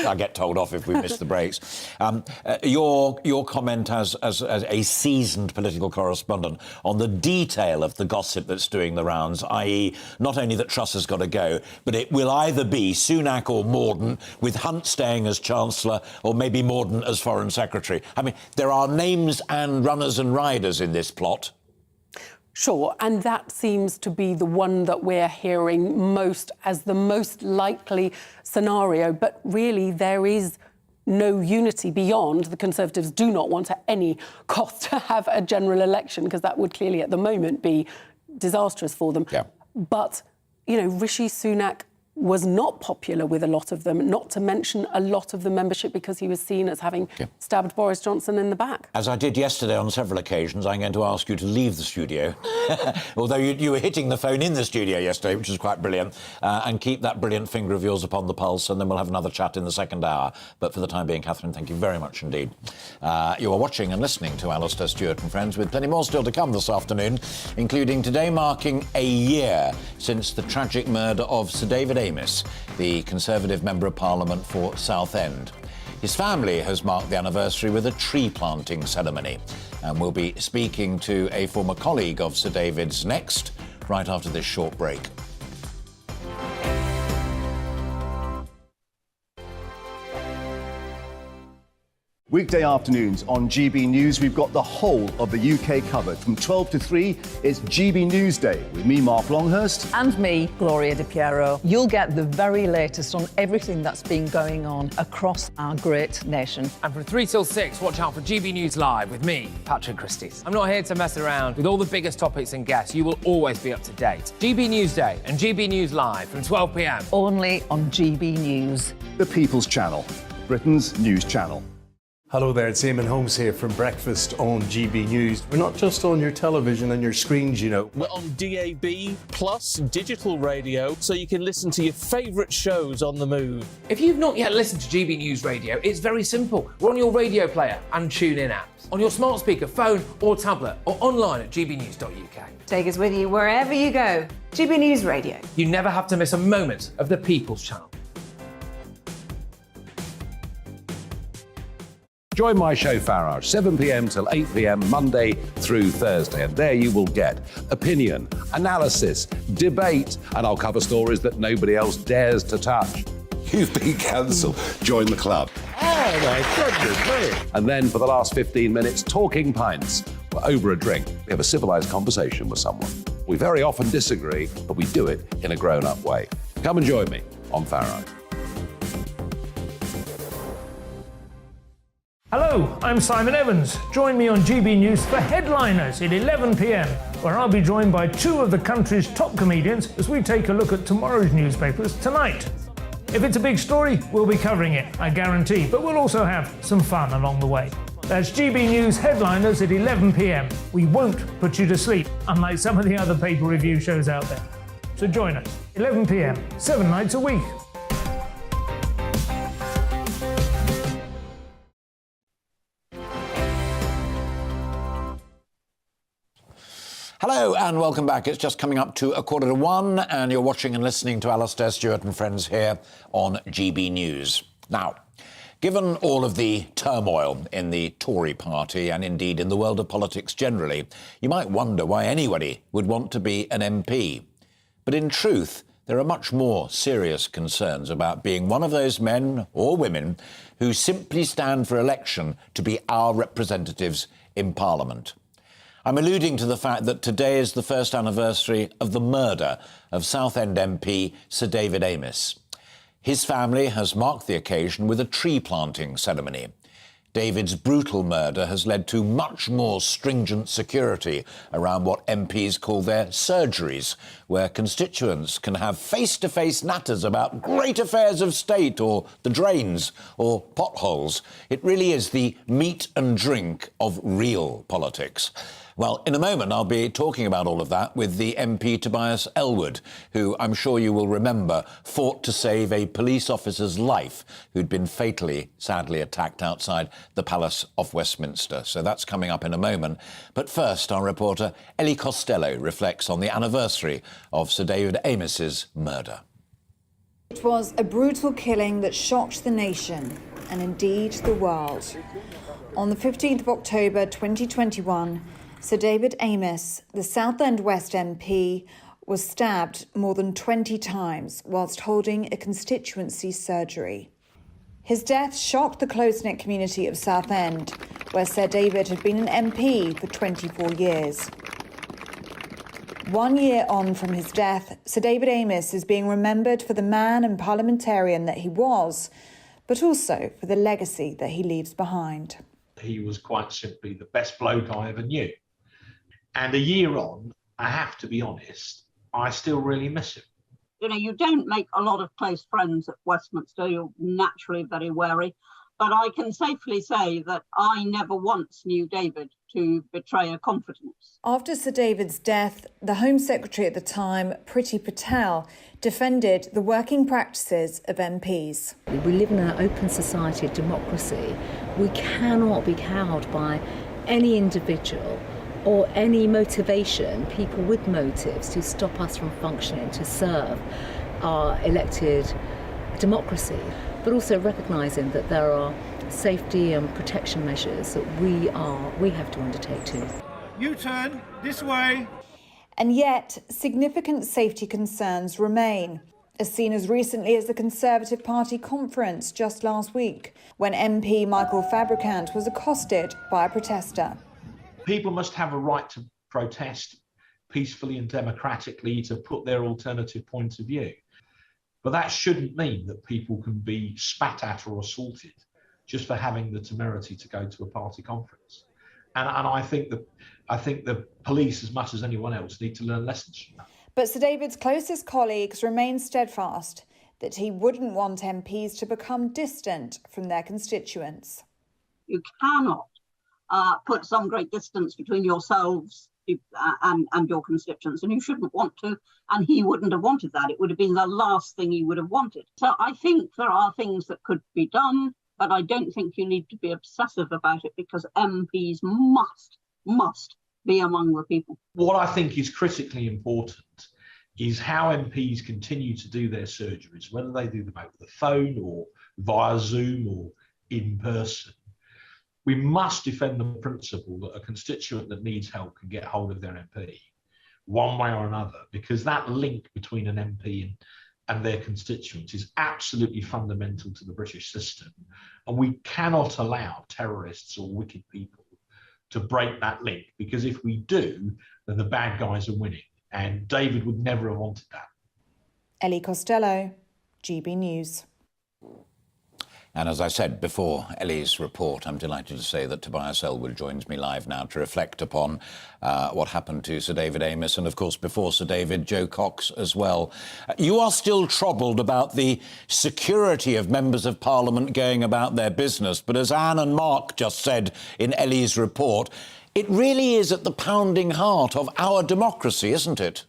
I get told off if we miss the breaks. Your comment as a seasoned political correspondent on the detail of the gossip that's doing the rounds, i.e. not only that Truss has got to go, but it will either be Sunak or Mordaunt, with Hunt staying as Chancellor, or maybe Mordaunt as Foreign Secretary. I mean, there are names and runners and riders in this plot. Sure, and that seems to be the one that we're hearing most as the most likely scenario. But really, there is no unity beyond. The Conservatives do not want at any cost to have a general election, because that would clearly at the moment be disastrous for them. But, you know, Rishi Sunak was not popular with a lot of them, not to mention a lot of the membership, because he was seen as having stabbed Boris Johnson in the back. As I did yesterday on several occasions, I'm going to ask you to leave the studio, although you were hitting the phone in the studio yesterday, which was quite brilliant, and keep that brilliant finger of yours upon the pulse, and then we'll have another chat in the second hour. But for the time being, Catherine, thank you very much indeed. You are watching and listening to Alastair Stewart and Friends, with plenty more still to come this afternoon, including today marking a year since the tragic murder of Sir David Amess, the Conservative Member of Parliament for Southend. His family has marked the anniversary with a tree planting ceremony, and we'll be speaking to a former colleague of Sir David's next, right after this short break. Weekday afternoons on GB News, we've got the whole of the UK covered. From 12 to 3, it's GB News Day with me, Mark Longhurst. And me, Gloria Di Piero. You'll get the very latest on everything that's been going on across our great nation. And from 3 till 6, watch out for GB News Live with me, Patrick Christys. I'm not here to mess around. With all the biggest topics and guests, you will always be up to date. GB News Day and GB News Live from 12 p.m. Only on GB News. The People's Channel, Britain's news channel. Hello there, it's Eamon Holmes here from Breakfast on GB News. We're not just on your television and your screens, you know. We're on DAB plus digital radio, so you can listen to your favourite shows on the move. If you've not yet listened to GB News Radio, it's very simple. We're on your radio player and TuneIn apps, on your smart speaker, phone or tablet, or online at gbnews.uk. Take us with you wherever you go. GB News Radio. You never have to miss a moment of the People's Channel. Join my show Farage, 7 p.m. till 8 p.m. Monday through Thursday, and there you will get opinion, analysis, debate, and I'll cover stories that nobody else dares to touch. You've been cancelled. Join the club. Oh my goodness me. And then for the last 15 minutes, talking pints. We're over a drink. We have a civilised conversation with someone. We very often disagree, but we do it in a grown-up way. Come and join me on Farage. Hello, I'm Simon Evans. Join me on GB News for Headliners at 11 p.m, where I'll be joined by two of the country's top comedians as we take a look at tomorrow's newspapers tonight. If it's a big story, we'll be covering it, I guarantee, but we'll also have some fun along the way. That's GB News Headliners at 11 p.m. We won't put you to sleep, unlike some of the other paper review shows out there. So join us, 11 p.m, 7 nights a week. Hello and welcome back. It's just coming up to 1:15 and you're watching and listening to Alastair Stewart and friends here on GB News. Now, given all of the turmoil in the Tory party and indeed in the world of politics generally, you might wonder why anybody would want to be an MP. But in truth, there are much more serious concerns about being one of those men or women who simply stand for election to be our representatives in Parliament. I'm alluding to the fact that today is the first anniversary of the murder of Southend MP Sir David Amess. His family has marked the occasion with a tree planting ceremony. David's brutal murder has led to much more stringent security around what MPs call their surgeries, where constituents can have face-to-face natters about great affairs of state or the drains or potholes. It really is the meat and drink of real politics. Well, in a moment, I'll be talking about all of that with the MP Tobias Ellwood, who I'm sure you will remember fought to save a police officer's life who'd been fatally, sadly attacked outside the Palace of Westminster. So that's coming up in a moment. But first, our reporter Ellie Costello reflects on the anniversary of Sir David Amess's murder. It was a brutal killing that shocked the nation and indeed the world. On the 15th of October 2021, Sir David Amess, the Southend West MP, was stabbed more than 20 times whilst holding a constituency surgery. His death shocked the close-knit community of Southend, where Sir David had been an MP for 24 years. 1 year on from his death, Sir David Amess is being remembered for the man and parliamentarian that he was, but also for the legacy that he leaves behind. He was quite simply the best bloke I ever knew. And a year on, I have to be honest, I still really miss him. You know, you don't make a lot of close friends at Westminster. You're naturally very wary. But I can safely say that I never once knew David to betray a confidence. After Sir David's death, the Home Secretary at the time, Priti Patel, defended the working practices of MPs. We live in an open society of democracy. We cannot be cowed by any individual or any motivation, people with motives, to stop us from functioning, to serve our elected democracy, but also recognising that there are safety and protection measures that we have to undertake too. U-turn, this way. And yet, significant safety concerns remain, as seen as recently as the Conservative Party conference just last week, when MP Michael Fabricant was accosted by a protester. People must have a right to protest peacefully and democratically, to put their alternative point of view. But that shouldn't mean that people can be spat at or assaulted just for having the temerity to go to a party conference. And I think the police, as much as anyone else, need to learn lessons from that. But Sir David's closest colleagues remain steadfast that he wouldn't want MPs to become distant from their constituents. You cannot put some great distance between yourselves and your constituents, and you shouldn't want to, and he wouldn't have wanted that. It would have been the last thing he would have wanted. So I think there are things that could be done, but I don't think you need to be obsessive about it, because MPs must be among the people. What I think is critically important is how MPs continue to do their surgeries, whether they do them over the phone or via Zoom or in person, we must defend the principle that a constituent that needs help can get hold of their MP one way or another, because that link between an MP and their constituents is absolutely fundamental to the British system. And we cannot allow terrorists or wicked people to break that link, because if we do, then the bad guys are winning. And David would never have wanted that. Ellie Costello, GB News. And as I said before Ellie's report, I'm delighted to say that Tobias Elwood joins me live now to reflect upon what happened to Sir David Amess, and of course before Sir David, Jo Cox as well. You are still troubled about the security of members of Parliament going about their business, but as Anne and Mark just said in Ellie's report, it really is at the pounding heart of our democracy, isn't it?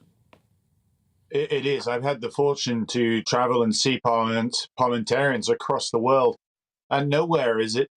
It is. I've had the fortune to travel and see parliamentarians across the world, and nowhere is it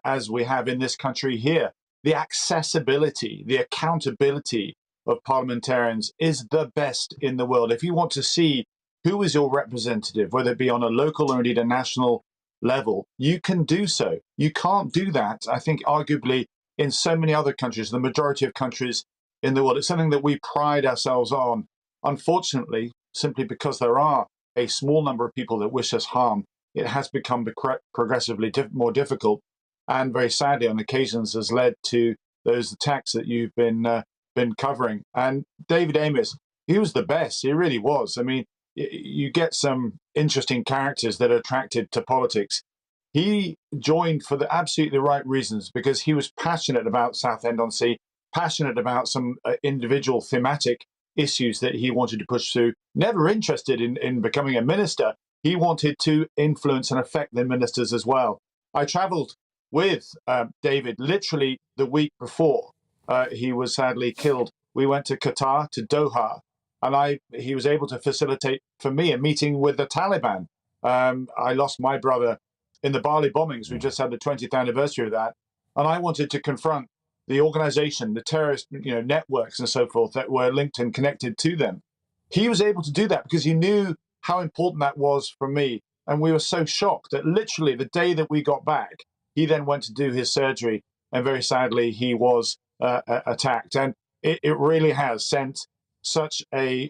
as we have in this country here. The accessibility, the accountability of parliamentarians is the best in the world. If you want to see who is your representative, whether it be on a local or indeed a national level, you can do so. You can't do that, I think, arguably, in so many other countries, the majority of countries in the world. It's something that we pride ourselves on. Unfortunately, simply because there are a small number of people that wish us harm, it has become progressively more difficult, and very sadly on occasions has led to those attacks that you've been covering. And David Amess, he was the best. He really was. I mean, you get some interesting characters that are attracted to politics. He joined for the absolutely right reasons, because he was passionate about Southend-on-Sea, passionate about some individual thematic issues that he wanted to push through, never interested in becoming a minister. He wanted to influence and affect the ministers as well. I travelled with David literally the week before he was sadly killed. We went to Qatar, to Doha, and he was able to facilitate for me a meeting with the Taliban. I lost my brother in the Bali bombings. We just had the 20th anniversary of that. And I wanted to confront the organization, the terrorist networks and so forth that were linked and connected to them. He was able to do that because he knew how important that was for me. And we were so shocked that literally the day that we got back, he then went to do his surgery. And very sadly, he was attacked. And it really has sent such a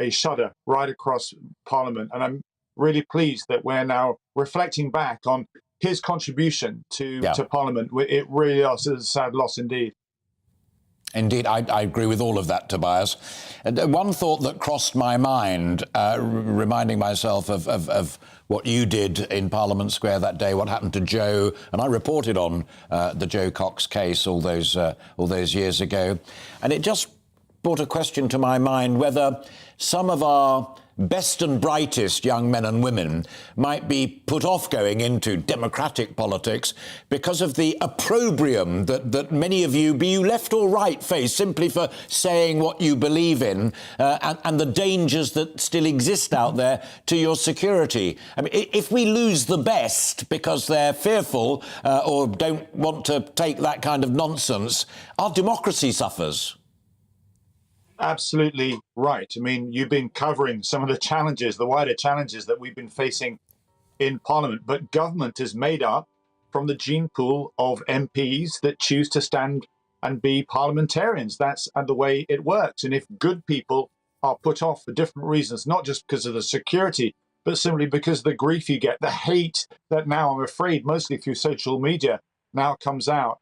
shudder right across Parliament. And I'm really pleased that we're now reflecting back on his contribution to Parliament. It really is a sad loss indeed. Indeed, I agree with all of that, Tobias. One thought that crossed my mind, reminding myself of what you did in Parliament Square that day, what happened to Jo, and I reported on the Jo Cox case all those years ago, and it just brought a question to my mind whether some of our best and brightest young men and women might be put off going into democratic politics because of the opprobrium that many of you, be you left or right, face simply for saying what you believe in, and the dangers that still exist out there to your security. I mean, if we lose the best because they're fearful or don't want to take that kind of nonsense, our democracy suffers. Absolutely right. I mean, you've been covering some of the challenges, the wider challenges that we've been facing in Parliament, but government is made up from the gene pool of MPs that choose to stand and be parliamentarians. That's the way it works. And if good people are put off for different reasons, not just because of the security, but simply because of the grief you get, the hate that now, I'm afraid, mostly through social media, now comes out,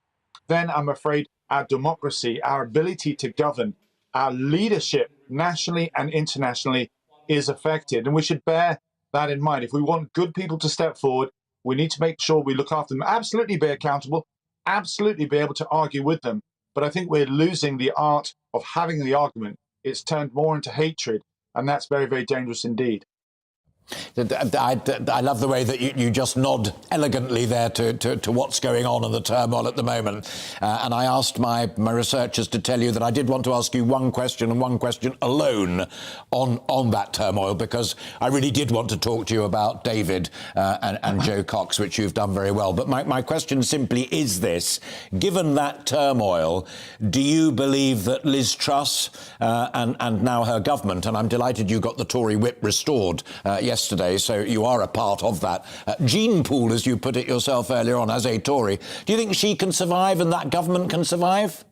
then I'm afraid our democracy, our ability to govern, our leadership nationally and internationally is affected. And we should bear that in mind. If we want good people to step forward, we need to make sure we look after them, absolutely be accountable, absolutely be able to argue with them. But I think we're losing the art of having the argument. It's turned more into hatred, and that's very, very dangerous indeed. I love the way that you just nod elegantly there to what's going on in the turmoil at the moment. And I asked my researchers to tell you that I did want to ask you one question and one question alone on that turmoil, because I really did want to talk to you about David and Jo Cox, which you've done very well. But my question simply is this. Given that turmoil, do you believe that Liz Truss and now her government, and I'm delighted you got the Tory whip restored yesterday, so you are a part of that gene pool, as you put it yourself earlier on, as a Tory. Do you think she can survive and that government can survive?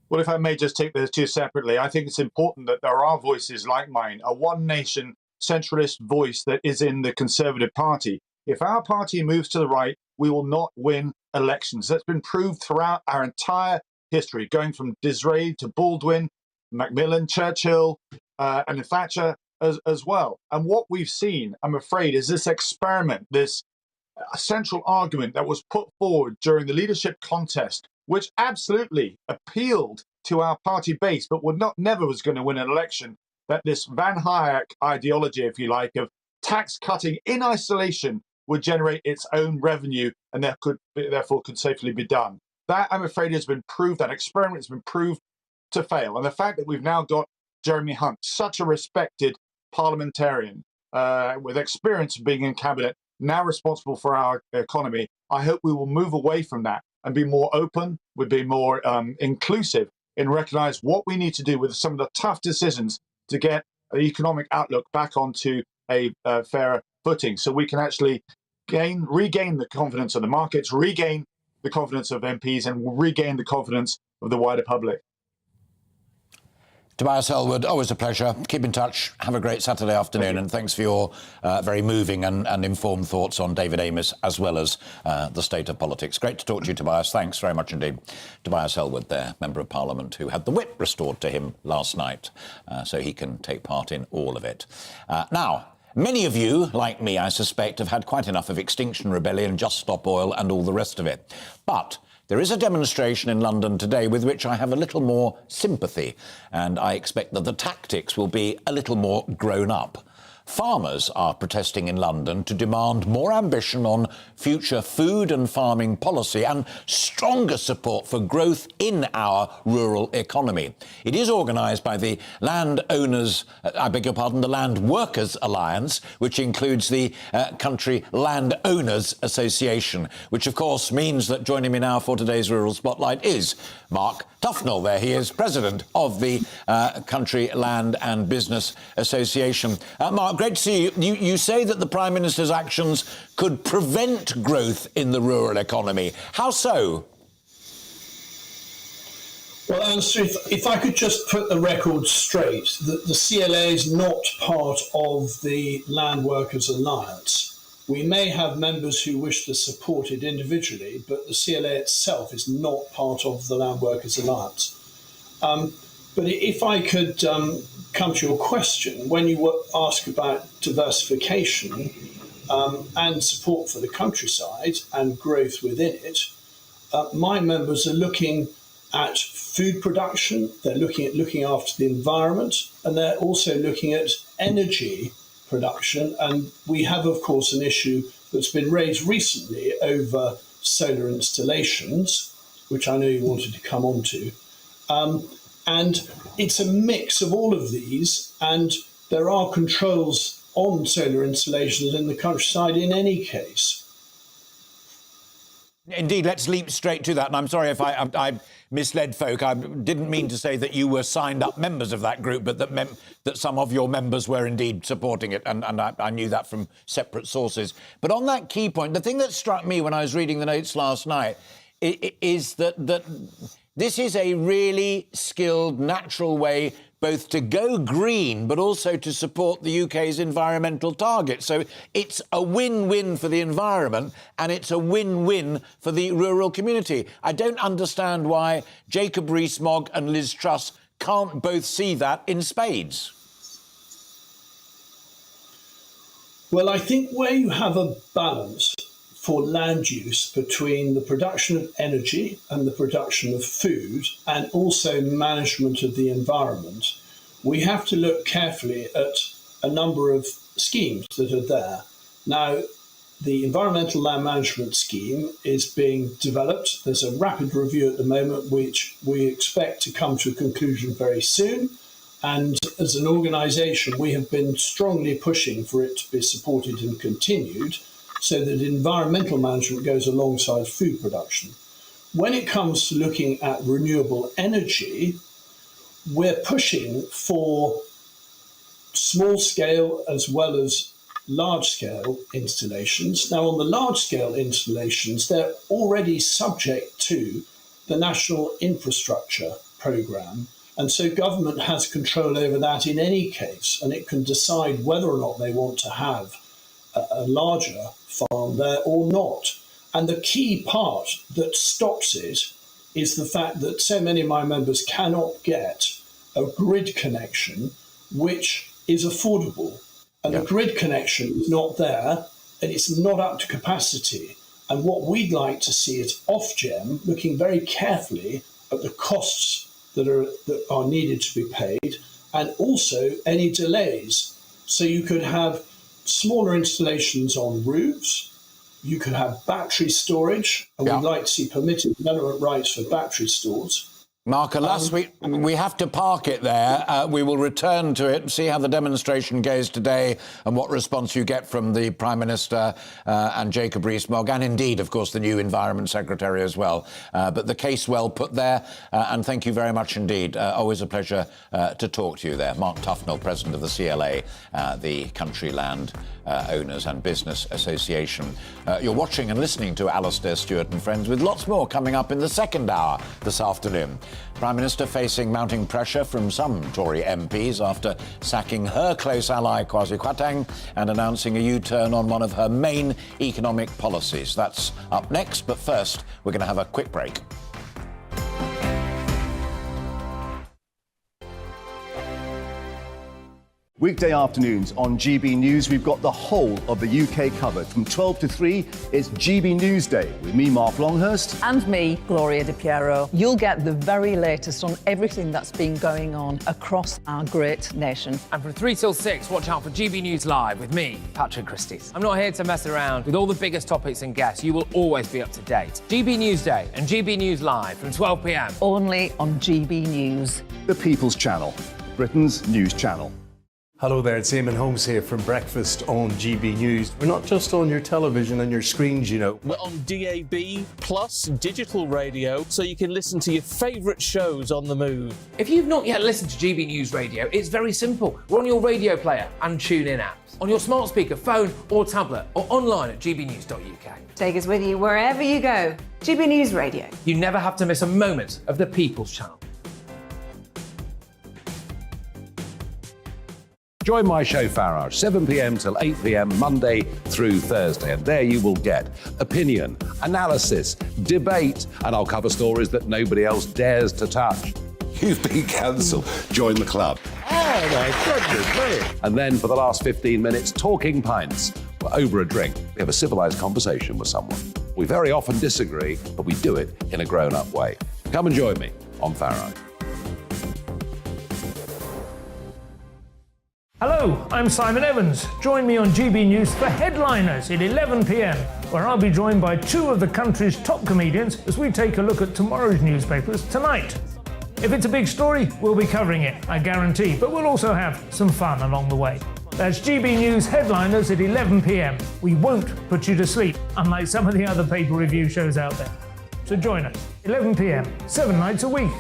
Well, if I may just take those two separately, I think it's important that there are voices like mine, a one nation centralist voice that is in the Conservative Party. If our party moves to the right, we will not win elections. That's been proved throughout our entire history, going from Disraeli to Baldwin, Macmillan, Churchill, and Thatcher as well. And what we've seen, I'm afraid, is this experiment, this central argument that was put forward during the leadership contest, which absolutely appealed to our party base, but never was going to win an election, that this Van Hayek ideology, if you like, of tax cutting in isolation would generate its own revenue and therefore could safely be done. That, I'm afraid, has been proved, that experiment has been proved to fail. And the fact that we've now got Jeremy Hunt, such a respected parliamentarian with experience of being in cabinet, now responsible for our economy, I hope we will move away from that and be more open, we'll be more inclusive and recognise what we need to do with some of the tough decisions to get the economic outlook back onto a fairer footing, so we can actually regain the confidence of the markets, regain the confidence of MPs, and regain the confidence of the wider public. Tobias Ellwood, always a pleasure. Keep in touch. Have a great Saturday afternoon, and thanks for your very moving and informed thoughts on David Amess as well as the state of politics. Great to talk to you, Tobias. Thanks very much indeed. Tobias Ellwood there, Member of Parliament, who had the whip restored to him last night, so he can take part in all of it. Now, many of you, like me, I suspect, have had quite enough of Extinction Rebellion, Just Stop Oil and all the rest of it. But there is a demonstration in London today with which I have a little more sympathy, and I expect that the tactics will be a little more grown up. Farmers are protesting in London to demand more ambition on future food and farming policy and stronger support for growth in our rural economy. It is organised by the Land Workers Alliance, which includes the Country Land Owners Association, which of course means that joining me now for today's Rural Spotlight is Mark Tufnell. There he is, president of the Country Land and Business Association. Mark, great to see you. You say that the Prime Minister's actions could prevent growth in the rural economy. How so? Well, Alastair, if I could just put the record straight, that the CLA is not part of the Land Workers Alliance. We may have members who wish to support it individually, but the CLA itself is not part of the Land Workers Alliance. But if I could come to your question, when you ask about diversification and support for the countryside and growth within it, my members are looking at food production, they're looking after the environment, and they're also looking at energy production. And we have, of course, an issue that's been raised recently over solar installations, which I know you wanted to come on to. And it's a mix of all of these, and there are controls on solar installations in the countryside in any case. Indeed, let's leap straight to that. And I'm sorry if I misled folk. I didn't mean to say that you were signed up members of that group, but that some of your members were indeed supporting it. And I knew that from separate sources. But on that key point, the thing that struck me when I was reading the notes last night is that this is a really skilled, natural way both to go green, but also to support the UK's environmental targets. So it's a win-win for the environment, and it's a win-win for the rural community. I don't understand why Jacob Rees-Mogg and Liz Truss can't both see that in spades. Well, I think where you have a balance for land use between the production of energy and the production of food, and also management of the environment, we have to look carefully at a number of schemes that are there. Now, the Environmental Land Management Scheme is being developed. There's a rapid review at the moment, which we expect to come to a conclusion very soon. And as an organisation, we have been strongly pushing for it to be supported and continued, so that environmental management goes alongside food production. When it comes to looking at renewable energy, we're pushing for small scale as well as large scale installations. Now, on the large scale installations, they're already subject to the National Infrastructure Programme. And so government has control over that in any case, and it can decide whether or not they want to have a larger farm there or not. And the key part that stops it is the fact that so many of my members cannot get a grid connection which is affordable. And the grid connection is not there, and it's not up to capacity. And what we'd like to see is Ofgem looking very carefully at the costs that are needed to be paid, and also any delays. So you could have smaller installations on roofs, you could have battery storage, and we'd like to see permitted development rights for battery stores. Mark, alas, we have to park it there. We will return to it and see how the demonstration goes today and what response you get from the Prime Minister and Jacob Rees-Mogg, and indeed, of course, the new Environment Secretary as well. But the case well put there, and thank you very much indeed. Always a pleasure to talk to you there. Mark Tufnell, President of the CLA, the Country Land Owners and Business Association. You're watching and listening to Alastair Stewart and Friends, with lots more coming up in the second hour this afternoon. Prime Minister facing mounting pressure from some Tory MPs after sacking her close ally Kwasi Kwarteng and announcing a U-turn on one of her main economic policies. That's up next, but first we're going to have a quick break. Weekday afternoons on GB News, we've got the whole of the UK covered. From 12 to 3, it's GB News Day with me, Mark Longhurst. And me, Gloria Di Piero. You'll get the very latest on everything that's been going on across our great nation. And from 3 till 6, watch out for GB News Live with me, Patrick Christys. I'm not here to mess around with all the biggest topics and guests. You will always be up to date. GB News Day and GB News Live from 12 p.m. Only on GB News. The People's Channel, Britain's news channel. Hello there, it's Eamon Holmes here from Breakfast on GB News. We're not just on your television and your screens, you know. We're on DAB plus digital radio, so you can listen to your favourite shows on the move. If you've not yet listened to GB News Radio, it's very simple. We're on your radio player and TuneIn apps, on your smart speaker, phone or tablet, or online at gbnews.uk. Take us with you wherever you go. GB News Radio. You never have to miss a moment of the People's Channel. Join my show Farage, 7 p.m. till 8 p.m. Monday through Thursday, and there you will get opinion, analysis, debate, and I'll cover stories that nobody else dares to touch. You've been cancelled. Join the club. Oh my goodness me! And then for the last 15 minutes, talking pints. We're over a drink. We have a civilised conversation with someone. We very often disagree, but we do it in a grown-up way. Come and join me on Farage. Hello, I'm Simon Evans. Join me on GB News for Headliners at 11 p.m, where I'll be joined by 2 of the country's top comedians as we take a look at tomorrow's newspapers tonight. If it's a big story, we'll be covering it, I guarantee, but we'll also have some fun along the way. That's GB News Headliners at 11 p.m. We won't put you to sleep, unlike some of the other paper review shows out there. So join us, 11 p.m, 7 nights a week.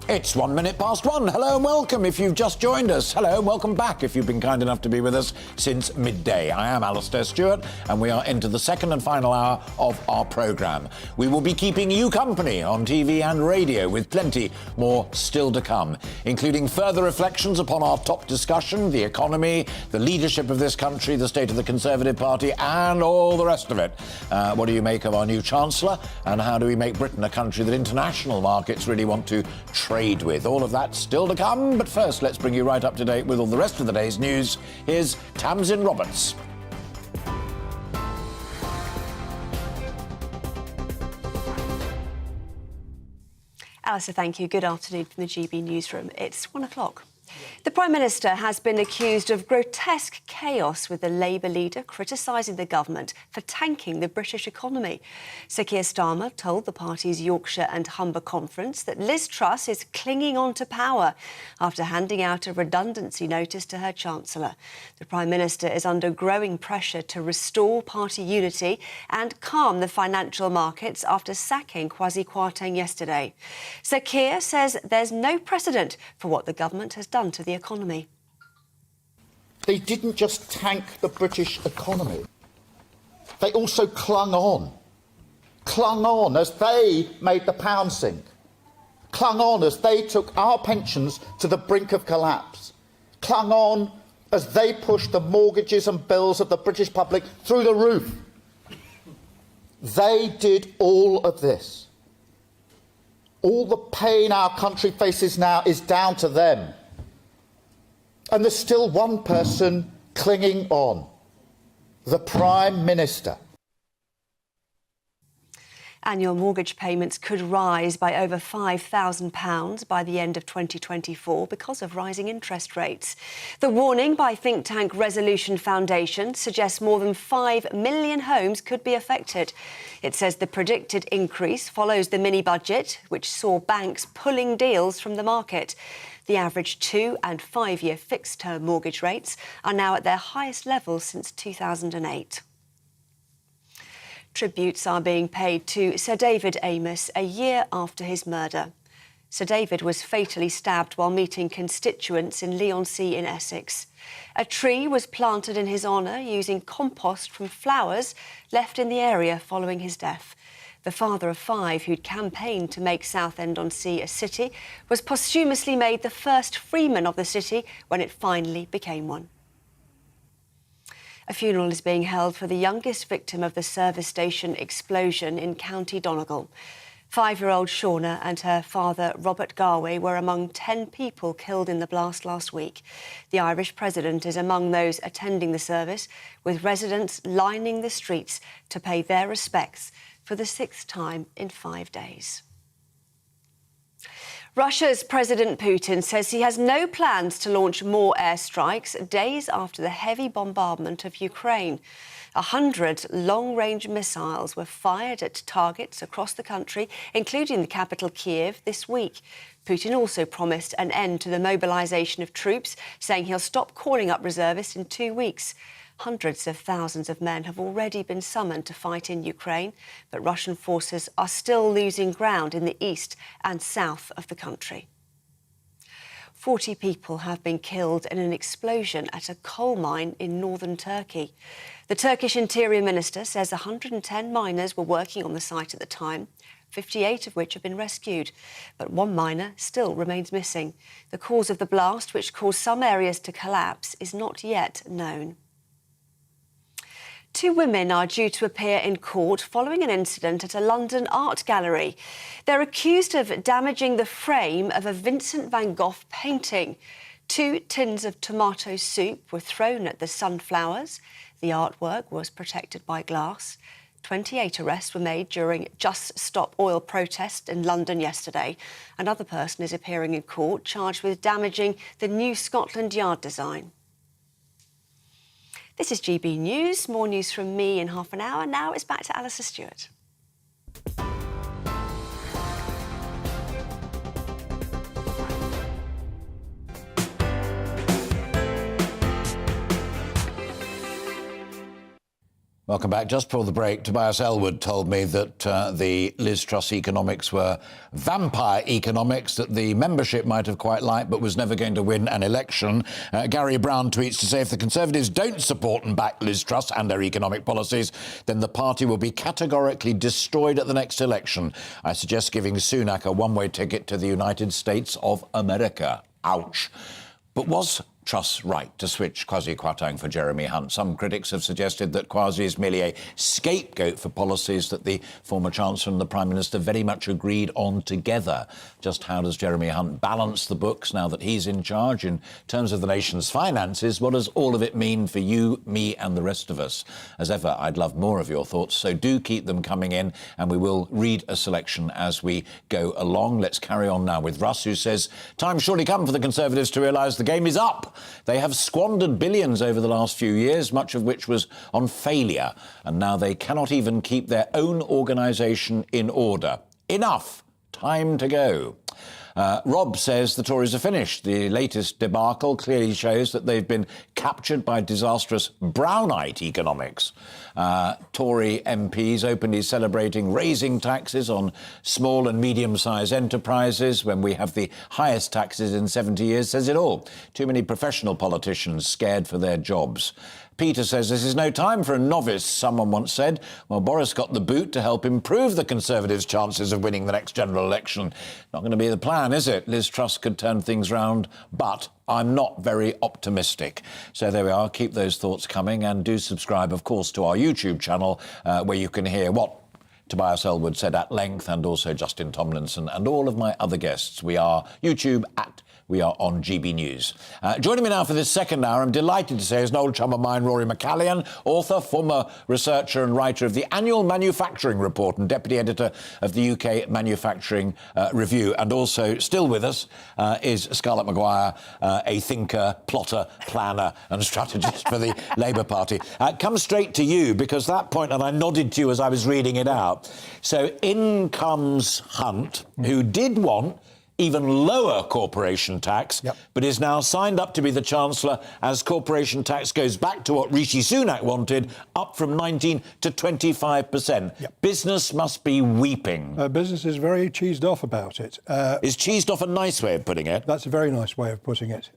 It's 1 minute past 1. Hello and welcome if you've just joined us. Hello and welcome back if you've been kind enough to be with us since midday. I am Alastair Stewart and we are into the second and final hour of our programme. We will be keeping you company on TV and radio with plenty more still to come, including further reflections upon our top discussion, the economy, the leadership of this country, the state of the Conservative Party and all the rest of it. What do you make of our new Chancellor, and how do we make Britain a country that international markets really want to trade with? All of that still to come, but first let's bring you right up to date with all the rest of the day's news. Here's Tamsin Roberts. Alistair, thank you. Good afternoon from the GB newsroom. It's 1 o'clock. The Prime Minister has been accused of grotesque chaos, with the Labour leader criticising the government for tanking the British economy. Sir Keir Starmer told the party's Yorkshire and Humber conference that Liz Truss is clinging on to power after handing out a redundancy notice to her Chancellor. The Prime Minister is under growing pressure to restore party unity and calm the financial markets after sacking Kwasi Kwarteng yesterday. Sir Keir says there's no precedent for what the government has done to the economy. They didn't just tank the British economy. They also clung on as they made the pound sink, clung on as they took our pensions to the brink of collapse, clung on as they pushed the mortgages and bills of the British public through the roof. They did all of this. All the pain our country faces now is down to them. And there's still one person clinging on, the Prime Minister. Annual mortgage payments could rise by over £5,000 by the end of 2024 because of rising interest rates. The warning by think tank Resolution Foundation suggests more than 5 million homes could be affected. It says the predicted increase follows the mini-budget, which saw banks pulling deals from the market. The average 2- and 5-year fixed-term mortgage rates are now at their highest level since 2008. Tributes are being paid to Sir David Amess a year after his murder. Sir David was fatally stabbed while meeting constituents in Leigh-on-Sea in Essex. A tree was planted in his honour using compost from flowers left in the area following his death. The father of 5, who'd campaigned to make Southend-on-Sea a city, was posthumously made the first freeman of the city when it finally became one. A funeral is being held for the youngest victim of the service station explosion in County Donegal. 5-year-old Shauna and her father, Robert Garway, were among 10 people killed in the blast last week. The Irish president is among those attending the service, with residents lining the streets to pay their respects for the 6th time in 5 days. Russia's President Putin says he has no plans to launch more airstrikes days after the heavy bombardment of Ukraine. 100 long-range missiles were fired at targets across the country, including the capital Kiev, this week. Putin also promised an end to the mobilisation of troops, saying he'll stop calling up reservists in 2 weeks. Hundreds of thousands of men have already been summoned to fight in Ukraine, but Russian forces are still losing ground in the east and south of the country. 40 people have been killed in an explosion at a coal mine in northern Turkey. The Turkish Interior Minister says 110 miners were working on the site at the time, 58 of which have been rescued. But one miner still remains missing. The cause of the blast, which caused some areas to collapse, is not yet known. 2 women are due to appear in court following an incident at a London art gallery. They're accused of damaging the frame of a Vincent van Gogh painting. 2 tins of tomato soup were thrown at the sunflowers. The artwork was protected by glass. 28 arrests were made during Just Stop Oil protests in London yesterday. Another person is appearing in court charged with damaging the new Scotland Yard design. This is GB News. More news from me in half an hour. Now it's back to Alastair Stewart. Welcome back. Just before the break, Tobias Elwood told me that the Liz Truss economics were vampire economics that the membership might have quite liked but was never going to win an election. Gary Brown tweets to say if the Conservatives don't support and back Liz Truss and their economic policies, then the party will be categorically destroyed at the next election. I suggest giving Sunak a one-way ticket to the United States of America. Ouch. But was Truss right to switch Kwasi Kwarteng for Jeremy Hunt. Some critics have suggested that Kwasi is merely a scapegoat for policies that the former Chancellor and the Prime Minister very much agreed on together. Just how does Jeremy Hunt balance the books now that he's in charge in terms of the nation's finances? What does all of it mean for you, me and the rest of us? As ever, I'd love more of your thoughts, so do keep them coming in and we will read a selection as we go along. Let's carry on now with Russ, who says, "Time's surely come for the Conservatives to realise the game is up. They have squandered billions over the last few years, much of which was on failure, and now they cannot even keep their own organisation in order. Enough. Time to go." Rob says the Tories are finished. The latest debacle clearly shows that they've been captured by disastrous brownite economics. Tory MPs openly celebrating raising taxes on small and medium-sized enterprises when we have the highest taxes in 70 years says it all. Too many professional politicians scared for their jobs. Peter says this is no time for a novice, someone once said. Well, Boris got the boot to help improve the Conservatives' chances of winning the next general election. Not going to be the plan, is it? Liz Truss could turn things round, but I'm not very optimistic. So there we are. Keep those thoughts coming and do subscribe, of course, to our YouTube channel where you can hear what Tobias Ellwood said at length and also Justin Tomlinson and all of my other guests. We are YouTube at We are on GB News. Joining me now for this second hour, I'm delighted to say, is an old chum of mine, Rory McCallion, author, former researcher and writer of the Annual Manufacturing Report and deputy editor of the UK Manufacturing Review. And also still with us is Scarlett Maguire, a thinker, plotter, planner and strategist for the Labour Party. Come straight to you, because that point, and I nodded to you as I was reading it out. So in comes Hunt, who did want even lower corporation tax, but is now signed up to be the Chancellor as corporation tax goes back to what Rishi Sunak wanted, up from 19 to 25%. Business must be weeping. Business is very cheesed off about it. Is cheesed off a nice way of putting it? That's a very nice way of putting it.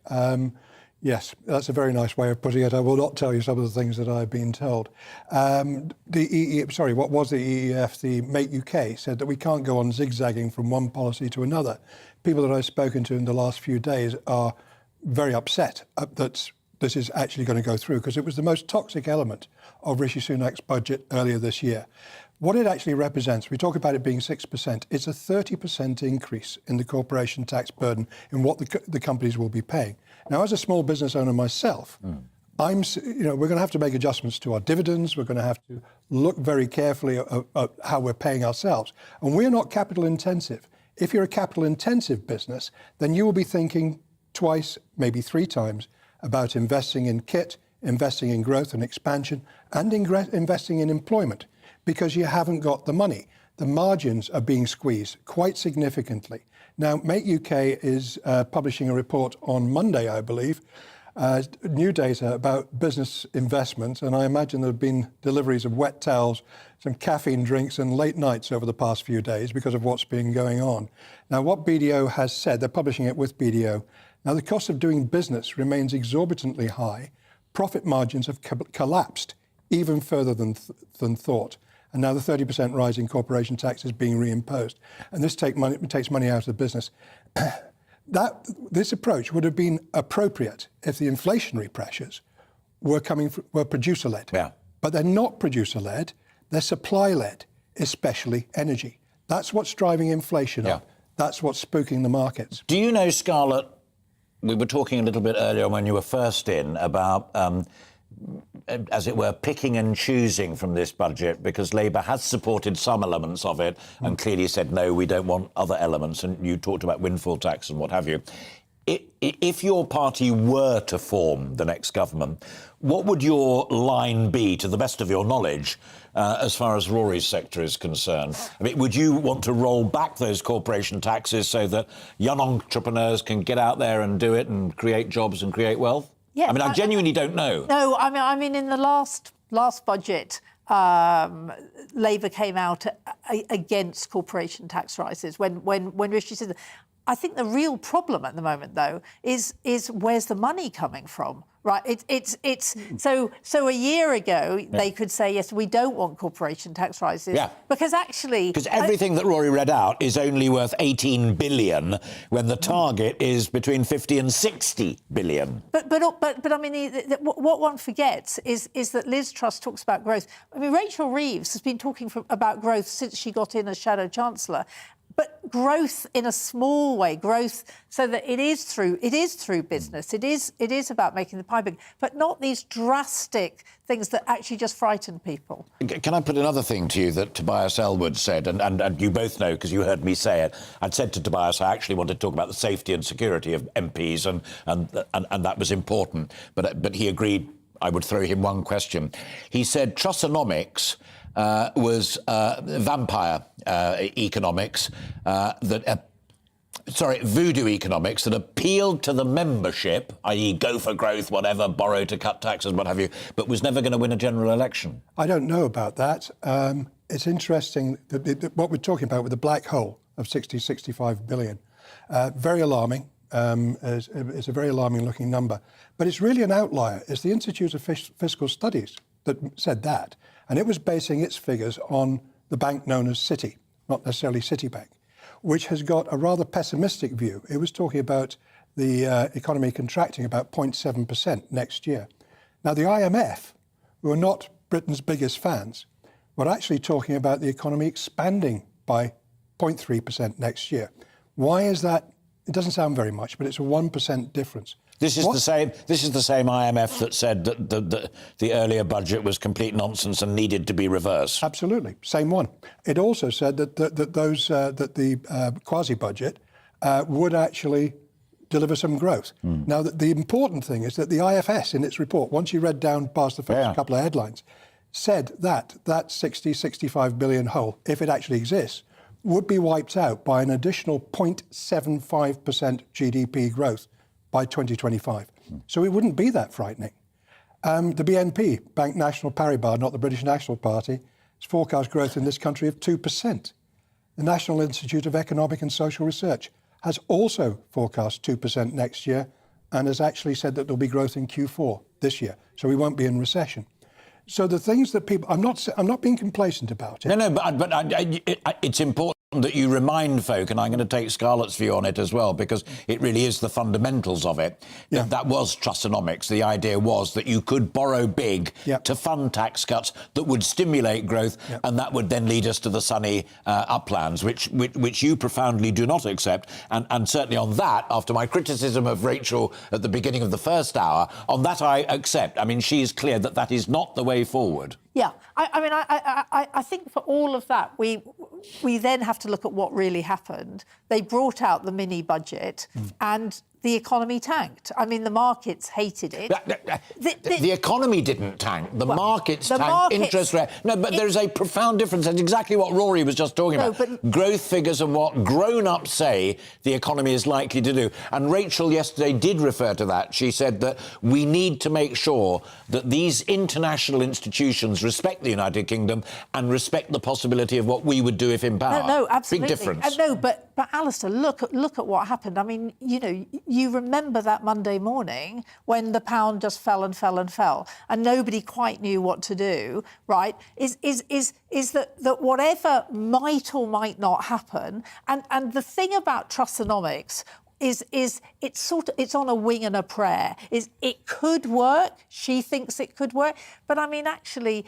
Yes, that's a very nice way of putting it. I will not tell you some of the things that I've been told. What was the EEF? The Make UK said that we can't go on zigzagging from one policy to another. People that I've spoken to in the last few days are very upset that this is actually going to go through, because it was the most toxic element of Rishi Sunak's budget earlier this year. What it actually represents, we talk about it being 6%, it's a 30% increase in the corporation tax burden in what the companies will be paying. Now, as a small business owner myself, we're going to have to make adjustments to our dividends. We're going to have to look very carefully at how we're paying ourselves. And we're not capital intensive. If you're a capital intensive business, then you will be thinking twice, maybe three times about investing in kit, investing in growth and expansion, and investing in employment, because you haven't got the money. The margins are being squeezed quite significantly. Now, Make UK is publishing a report on Monday, I believe, new data about business investment, and I imagine there have been deliveries of wet towels, some caffeine drinks and late nights over the past few days because of what's been going on. Now, what BDO has said, they're publishing it with BDO. Now, the cost of doing business remains exorbitantly high. Profit margins have collapsed even further than thought. And now the 30% rise in corporation tax is being reimposed. And this takes money out of the business. This approach would have been appropriate if the inflationary pressures were producer-led. Yeah. But they're not producer-led, they're supply-led, especially energy. That's what's driving inflation up. That's what's spooking the markets. Do you know, Scarlett, we were talking a little bit earlier when you were first in about, as it were, picking and choosing from this budget, because Labour has supported some elements of it and clearly said, no, we don't want other elements. And you talked about windfall tax and what have you. If your party were to form the next government, what would your line be, to the best of your knowledge, as far as Rory's sector is concerned? I mean, would you want to roll back those corporation taxes so that young entrepreneurs can get out there and do it and create jobs and create wealth? Yeah, I mean, I genuinely don't know. No, I mean, in the last budget, Labour came out against corporation tax rises when Rishi said, I think the real problem at the moment, though, is where's the money coming from? Right, so a year ago they could say, yes, we don't want corporation tax rises, because everything that Rory read out is only worth 18 billion when the target is between 50 and 60 billion. But I mean, what one forgets is that Liz Truss talks about growth. I mean, Rachel Reeves has been talking about growth since she got in as Shadow Chancellor. But growth in a small way, growth so that it is through business. It is about making the pie big, but not these drastic things that actually just frighten people. Can I put another thing to you that Tobias Ellwood said, and you both know because you heard me say it. I'd said to Tobias I actually wanted to talk about the safety and security of MPs, and that was important. But he agreed I would throw him one question. He said Trussonomics was vampire economics voodoo economics that appealed to the membership, i.e. go for growth, whatever, borrow to cut taxes, what have you, but was never going to win a general election. I don't know about that. It's interesting that what we're talking about with the black hole of 65 billion. Very alarming. It's a very alarming looking number. But it's really an outlier. It's the Institute of Fiscal Studies that said that. And it was basing its figures on the bank known as Citi, not necessarily Citibank, which has got a rather pessimistic view. It was talking about the economy contracting about 0.7% next year. Now, the IMF, who are not Britain's biggest fans, were actually talking about the economy expanding by 0.3% next year. Why is that? It doesn't sound very much, but it's a 1% difference. This is the same IMF that said that the earlier budget was complete nonsense and needed to be reversed. Absolutely, same one. It also said that the quasi-budget would actually deliver some growth. Now, the important thing is that the IFS in its report, once you read down past the first couple of headlines, said that 65 billion hole, if it actually exists, would be wiped out by an additional 0.75% GDP growth by 2025. So it wouldn't be that frightening. The BNP, Bank National Paribas, not the British National Party, has forecast growth in this country of 2%. The National Institute of Economic and Social Research has also forecast 2% next year and has actually said that there'll be growth in Q4 this year. So we won't be in recession. So the things that people... I'm not being complacent about it. No, but it's important that you remind folk, and I'm going to take Scarlett's view on it as well, because it really is the fundamentals of it. Yeah. That was Trussonomics. The idea was that you could borrow big to fund tax cuts that would stimulate growth, and that would then lead us to the sunny uplands, which you profoundly do not accept. And certainly on that, after my criticism of Rachel at the beginning of the first hour, on that I accept. I mean, she's clear that that is not the way forward. Yeah, I think for all of that, we then have to look at what really happened. They brought out the mini budget and the economy tanked. I mean, the markets hated it. The economy didn't tank. The markets tanked. Interest rate. No, but there's a profound difference. That's exactly what Rory was just talking about. But growth figures and what grown-ups say the economy is likely to do. And Rachel yesterday did refer to that. She said that we need to make sure that these international institutions respect the United Kingdom and respect the possibility of what we would do if in power. No, absolutely. Big difference. No, but Alastair, look at what happened. I mean, you know, you remember that Monday morning when the pound just fell and fell and fell, and nobody quite knew what to do. Right? Is that whatever might or might not happen, and the thing about Trussonomics is it's on a wing and a prayer. It could work. She thinks it could work, but I mean, actually,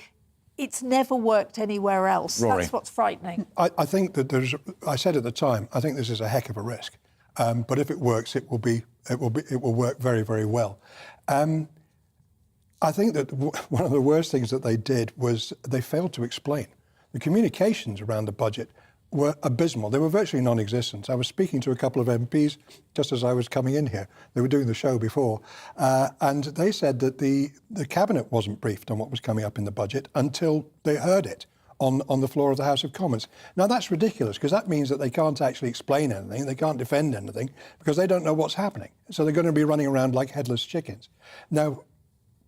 it's never worked anywhere else. Rory. That's what's frightening. I think that I said at the time, I think this is a heck of a risk. But if it works, it will work very, very well. I think that one of the worst things that they did was they failed to explain. The communications around the budget were abysmal. They were virtually non-existent. I was speaking to a couple of MPs just as I was coming in here. They were doing the show before, and they said that the cabinet wasn't briefed on what was coming up in the budget until they heard it on the floor of the House of Commons. Now, that's ridiculous, because that means that they can't actually explain anything, they can't defend anything, because they don't know what's happening. So they're going to be running around like headless chickens. Now,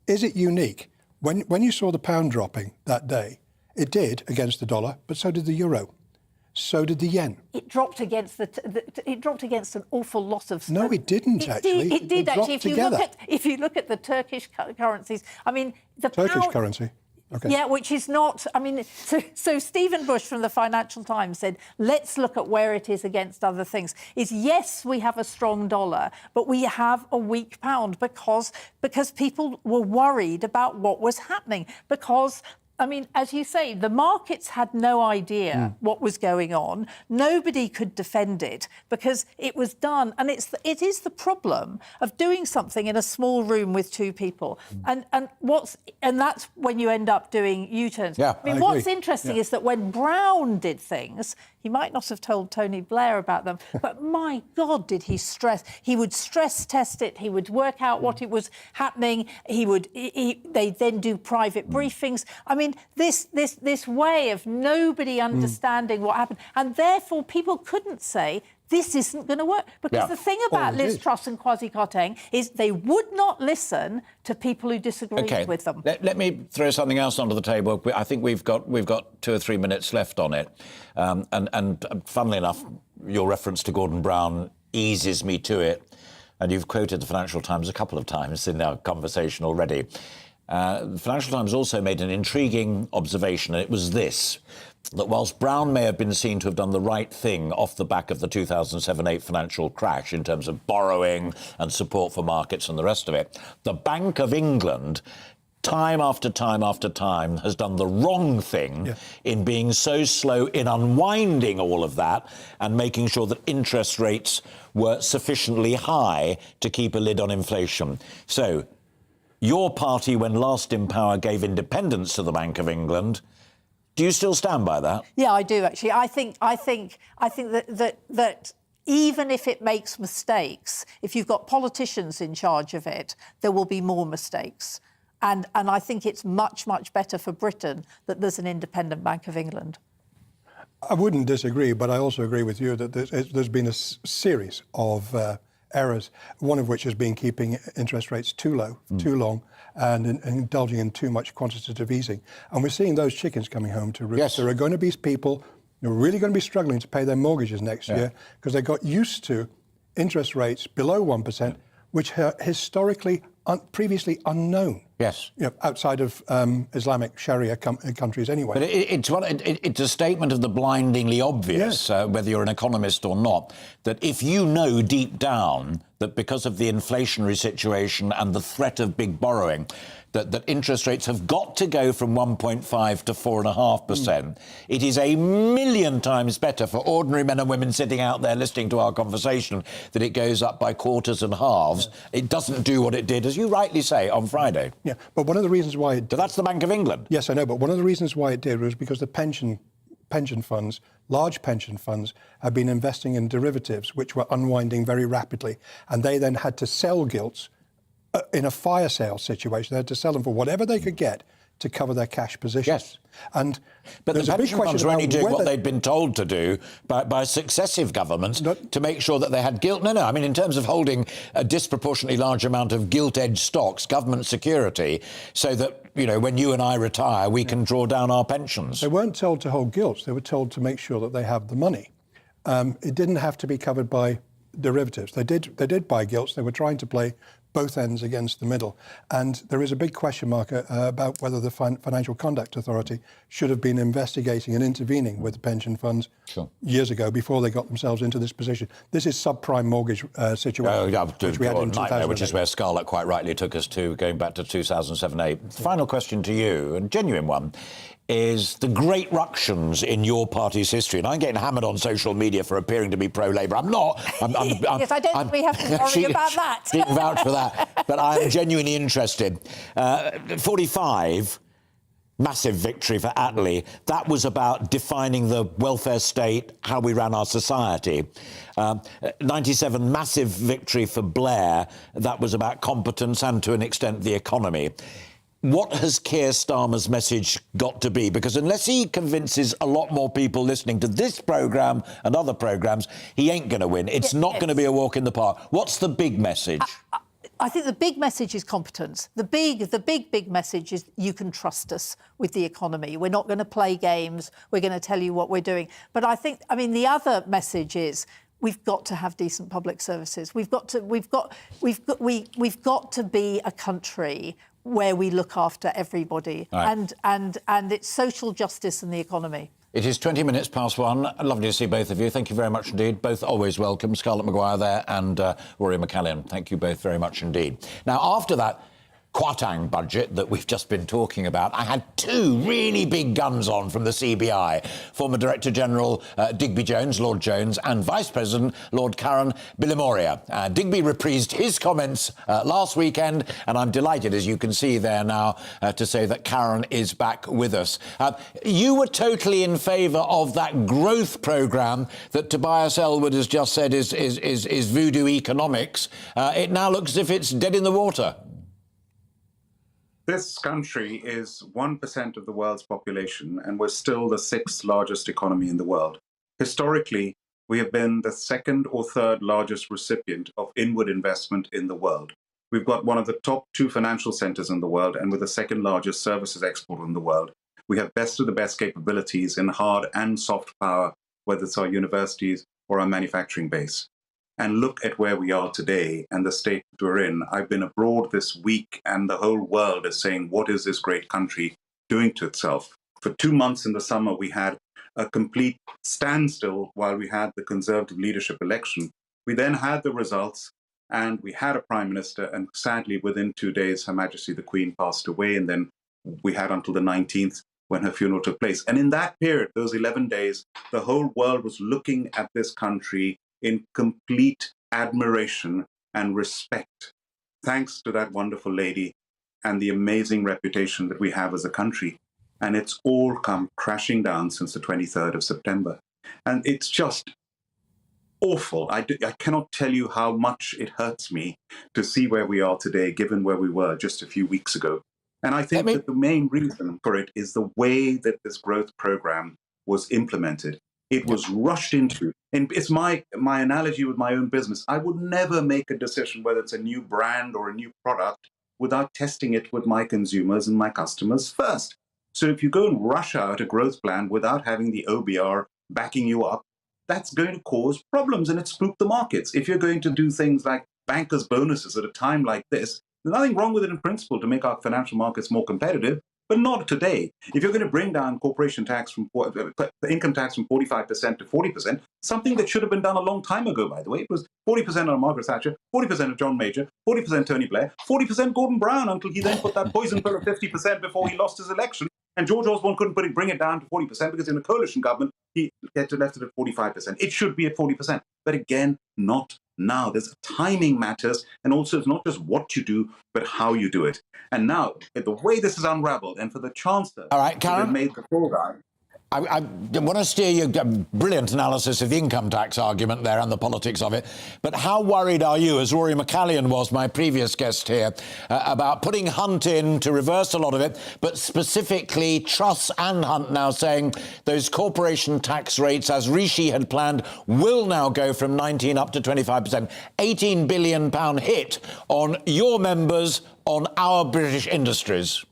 is it unique? When you saw the pound dropping that day, it did against the dollar, but so did the euro. so did the yen. It dropped against it dropped against an awful lot of. No, it didn't actually. It did actually. If you look at the Turkish currencies, I mean the Turkish currency. Okay. Yeah, which is not. I mean, so Stephen Bush from the Financial Times said, let's look at where it is against other things. Is yes, we have a strong dollar, but we have a weak pound because people were worried about what was happening. Because, I mean, as you say, the markets had no idea what was going on. Nobody could defend it because it was done. And it is the problem of doing something in a small room with two people. And that's when you end up doing U-turns. Yeah, I mean, what's interesting is that when Brown did things, he might not have told Tony Blair about them, but my God, did he stress? He would stress test it. He would work out what it was happening. They then do private briefings. I mean, this way of nobody understanding what happened, and therefore people couldn't say this isn't going to work. Because the thing about Liz Truss and Kwasi Kwarteng is they would not listen to people who disagreed with them. Let me throw something else onto the table. I think we've got 2 or 3 minutes left on it. And funnily enough, your reference to Gordon Brown eases me to it. And you've quoted the Financial Times a couple of times in our conversation already. The Financial Times also made an intriguing observation, and it was this, that whilst Brown may have been seen to have done the right thing off the back of the 2007-8 financial crash in terms of borrowing and support for markets and the rest of it, the Bank of England, time after time after time, has done the wrong thing in being so slow in unwinding all of that and making sure that interest rates were sufficiently high to keep a lid on inflation. So your party, when last in power, gave independence to the Bank of England. Do you still stand by that? Yeah, I do actually. I think that even if it makes mistakes, if you've got politicians in charge of it, there will be more mistakes. And I think it's much, much better for Britain that there's an independent Bank of England. I wouldn't disagree, but I also agree with you that there's been a series of errors, one of which has been keeping interest rates too low, too long, and indulging in too much quantitative easing. And we're seeing those chickens coming home to roost. Yes. There are going to be people who are really going to be struggling to pay their mortgages next year because they got used to interest rates below 1%, which are historically previously unknown. Yes. You know, outside of Islamic Sharia countries anyway. But it's a statement of the blindingly obvious, whether you're an economist or not, that if you know deep down that because of the inflationary situation and the threat of big borrowing, that interest rates have got to go from 1.5 to 4.5%. It is a million times better for ordinary men and women sitting out there listening to our conversation that it goes up by quarters and halves. It doesn't do what it did, as you rightly say, on Friday. Yeah, but one of the reasons why... So that's the Bank of England. Yes, I know, but one of the reasons why it did was because the pension funds, large pension funds, have been investing in derivatives, which were unwinding very rapidly. And they then had to sell gilts in a fire sale situation. They had to sell them for whatever they could get to cover their cash positions. Yes. But the pension funds were only doing what they'd been told to do by successive governments to make sure that they had gilt. No, I mean, in terms of holding a disproportionately large amount of gilt-edged stocks, government security, so that, you know, when you and I retire, we can draw down our pensions. They weren't told to hold gilts. They were told to make sure that they have the money. It didn't have to be covered by derivatives. They did buy gilts. They were trying to play both ends against the middle. And there is a big question mark about whether the Financial Conduct Authority should have been investigating and intervening with pension funds years ago before they got themselves into this position. This is subprime mortgage situation, which we had in 2008. Which is where Scarlett quite rightly took us to, going back to 2007-8. Final question to you, a genuine one, is the great ructions in your party's history. And I'm getting hammered on social media for appearing to be pro-Labour. I'm not. Yes, I don't think we have to worry about that. She can vouch for that. But I'm genuinely interested. 45, massive victory for Attlee. That was about defining the welfare state, how we ran our society. 97, massive victory for Blair. That was about competence and, to an extent, the economy. What has Keir Starmer's message got to be? Because unless he convinces a lot more people listening to this programme and other programmes, he ain't going to win. It's not going to be a walk in the park. What's the big message? I think the big message is competence. The big message is you can trust us with the economy. We're not going to play games. We're going to tell you what we're doing. But I mean, the other message is we've got to have decent public services. We've got to be a country where we look after everybody, right. and it's social justice and the economy. It is 20 minutes past 1. Lovely to see both of you. Thank you very much indeed. Both always welcome. Scarlett Maguire there and Rory McCallion. Thank you both very much indeed. Now, after that Kwarteng budget that we've just been talking about, I had two really big guns on from the CBI. Former Director General Digby Jones, Lord Jones, and Vice President Lord Karen Bilimoria. Digby reprised his comments last weekend, and I'm delighted, as you can see there now, to say that Karen is back with us. You were totally in favour of that growth programme that Tobias Ellwood has just said is voodoo economics. It now looks as if it's dead in the water. This country is 1% of the world's population, and we're still the 6th largest economy in the world. Historically, we have been the 2nd or 3rd largest recipient of inward investment in the world. We've got one of the top 2 financial centers in the world, and we're the 2nd largest services exporter in the world. We have best of the best capabilities in hard and soft power, whether it's our universities or our manufacturing base. And look at where we are today and the state that we're in. I've been abroad this week, and the whole world is saying, what is this great country doing to itself? For 2 months in the summer, we had a complete standstill while we had the Conservative leadership election. We then had the results, and we had a Prime Minister, and sadly, within 2 days, Her Majesty the Queen passed away, and then we had until the 19th when her funeral took place. And in that period, those 11 days, the whole world was looking at this country in complete admiration and respect, thanks to that wonderful lady and the amazing reputation that we have as a country. And it's all come crashing down since the 23rd of September. And it's just awful. I cannot tell you how much it hurts me to see where we are today, given where we were just a few weeks ago. And I think that the main reason for it is the way that this growth program was implemented. It was rushed into, and it's my analogy with my own business. I would never make a decision whether it's a new brand or a new product without testing it with my consumers and my customers first. So if you go and rush out a growth plan without having the OBR backing you up, that's going to cause problems, and it spooked the markets. If you're going to do things like bankers' bonuses at a time like this, there's nothing wrong with it in principle to make our financial markets more competitive, but not today. If you're going to bring down corporation tax from income tax from 45% to 40%, something that should have been done a long time ago, by the way. It was 40% on Margaret Thatcher, 40% of John Major, 40% Tony Blair, 40% Gordon Brown, until he then put that poison pill of 50% before he lost his election. And George Osborne couldn't bring it down to 40% because in a coalition government, he left it at 45%. It should be at 40%. But again, not now. There's timing matters, and also it's not just what you do, but how you do it. And now, the way this is unraveled, and for the Chancellor to have made the call guy, I want to steer you, brilliant analysis of the income tax argument there and the politics of it, but how worried are you, as Rory McCallion was, my previous guest here, about putting Hunt in to reverse a lot of it, but specifically Truss and Hunt now saying those corporation tax rates, as Rishi had planned, will now go from 19 up to 25%. £18 billion hit on your members, on our British industries.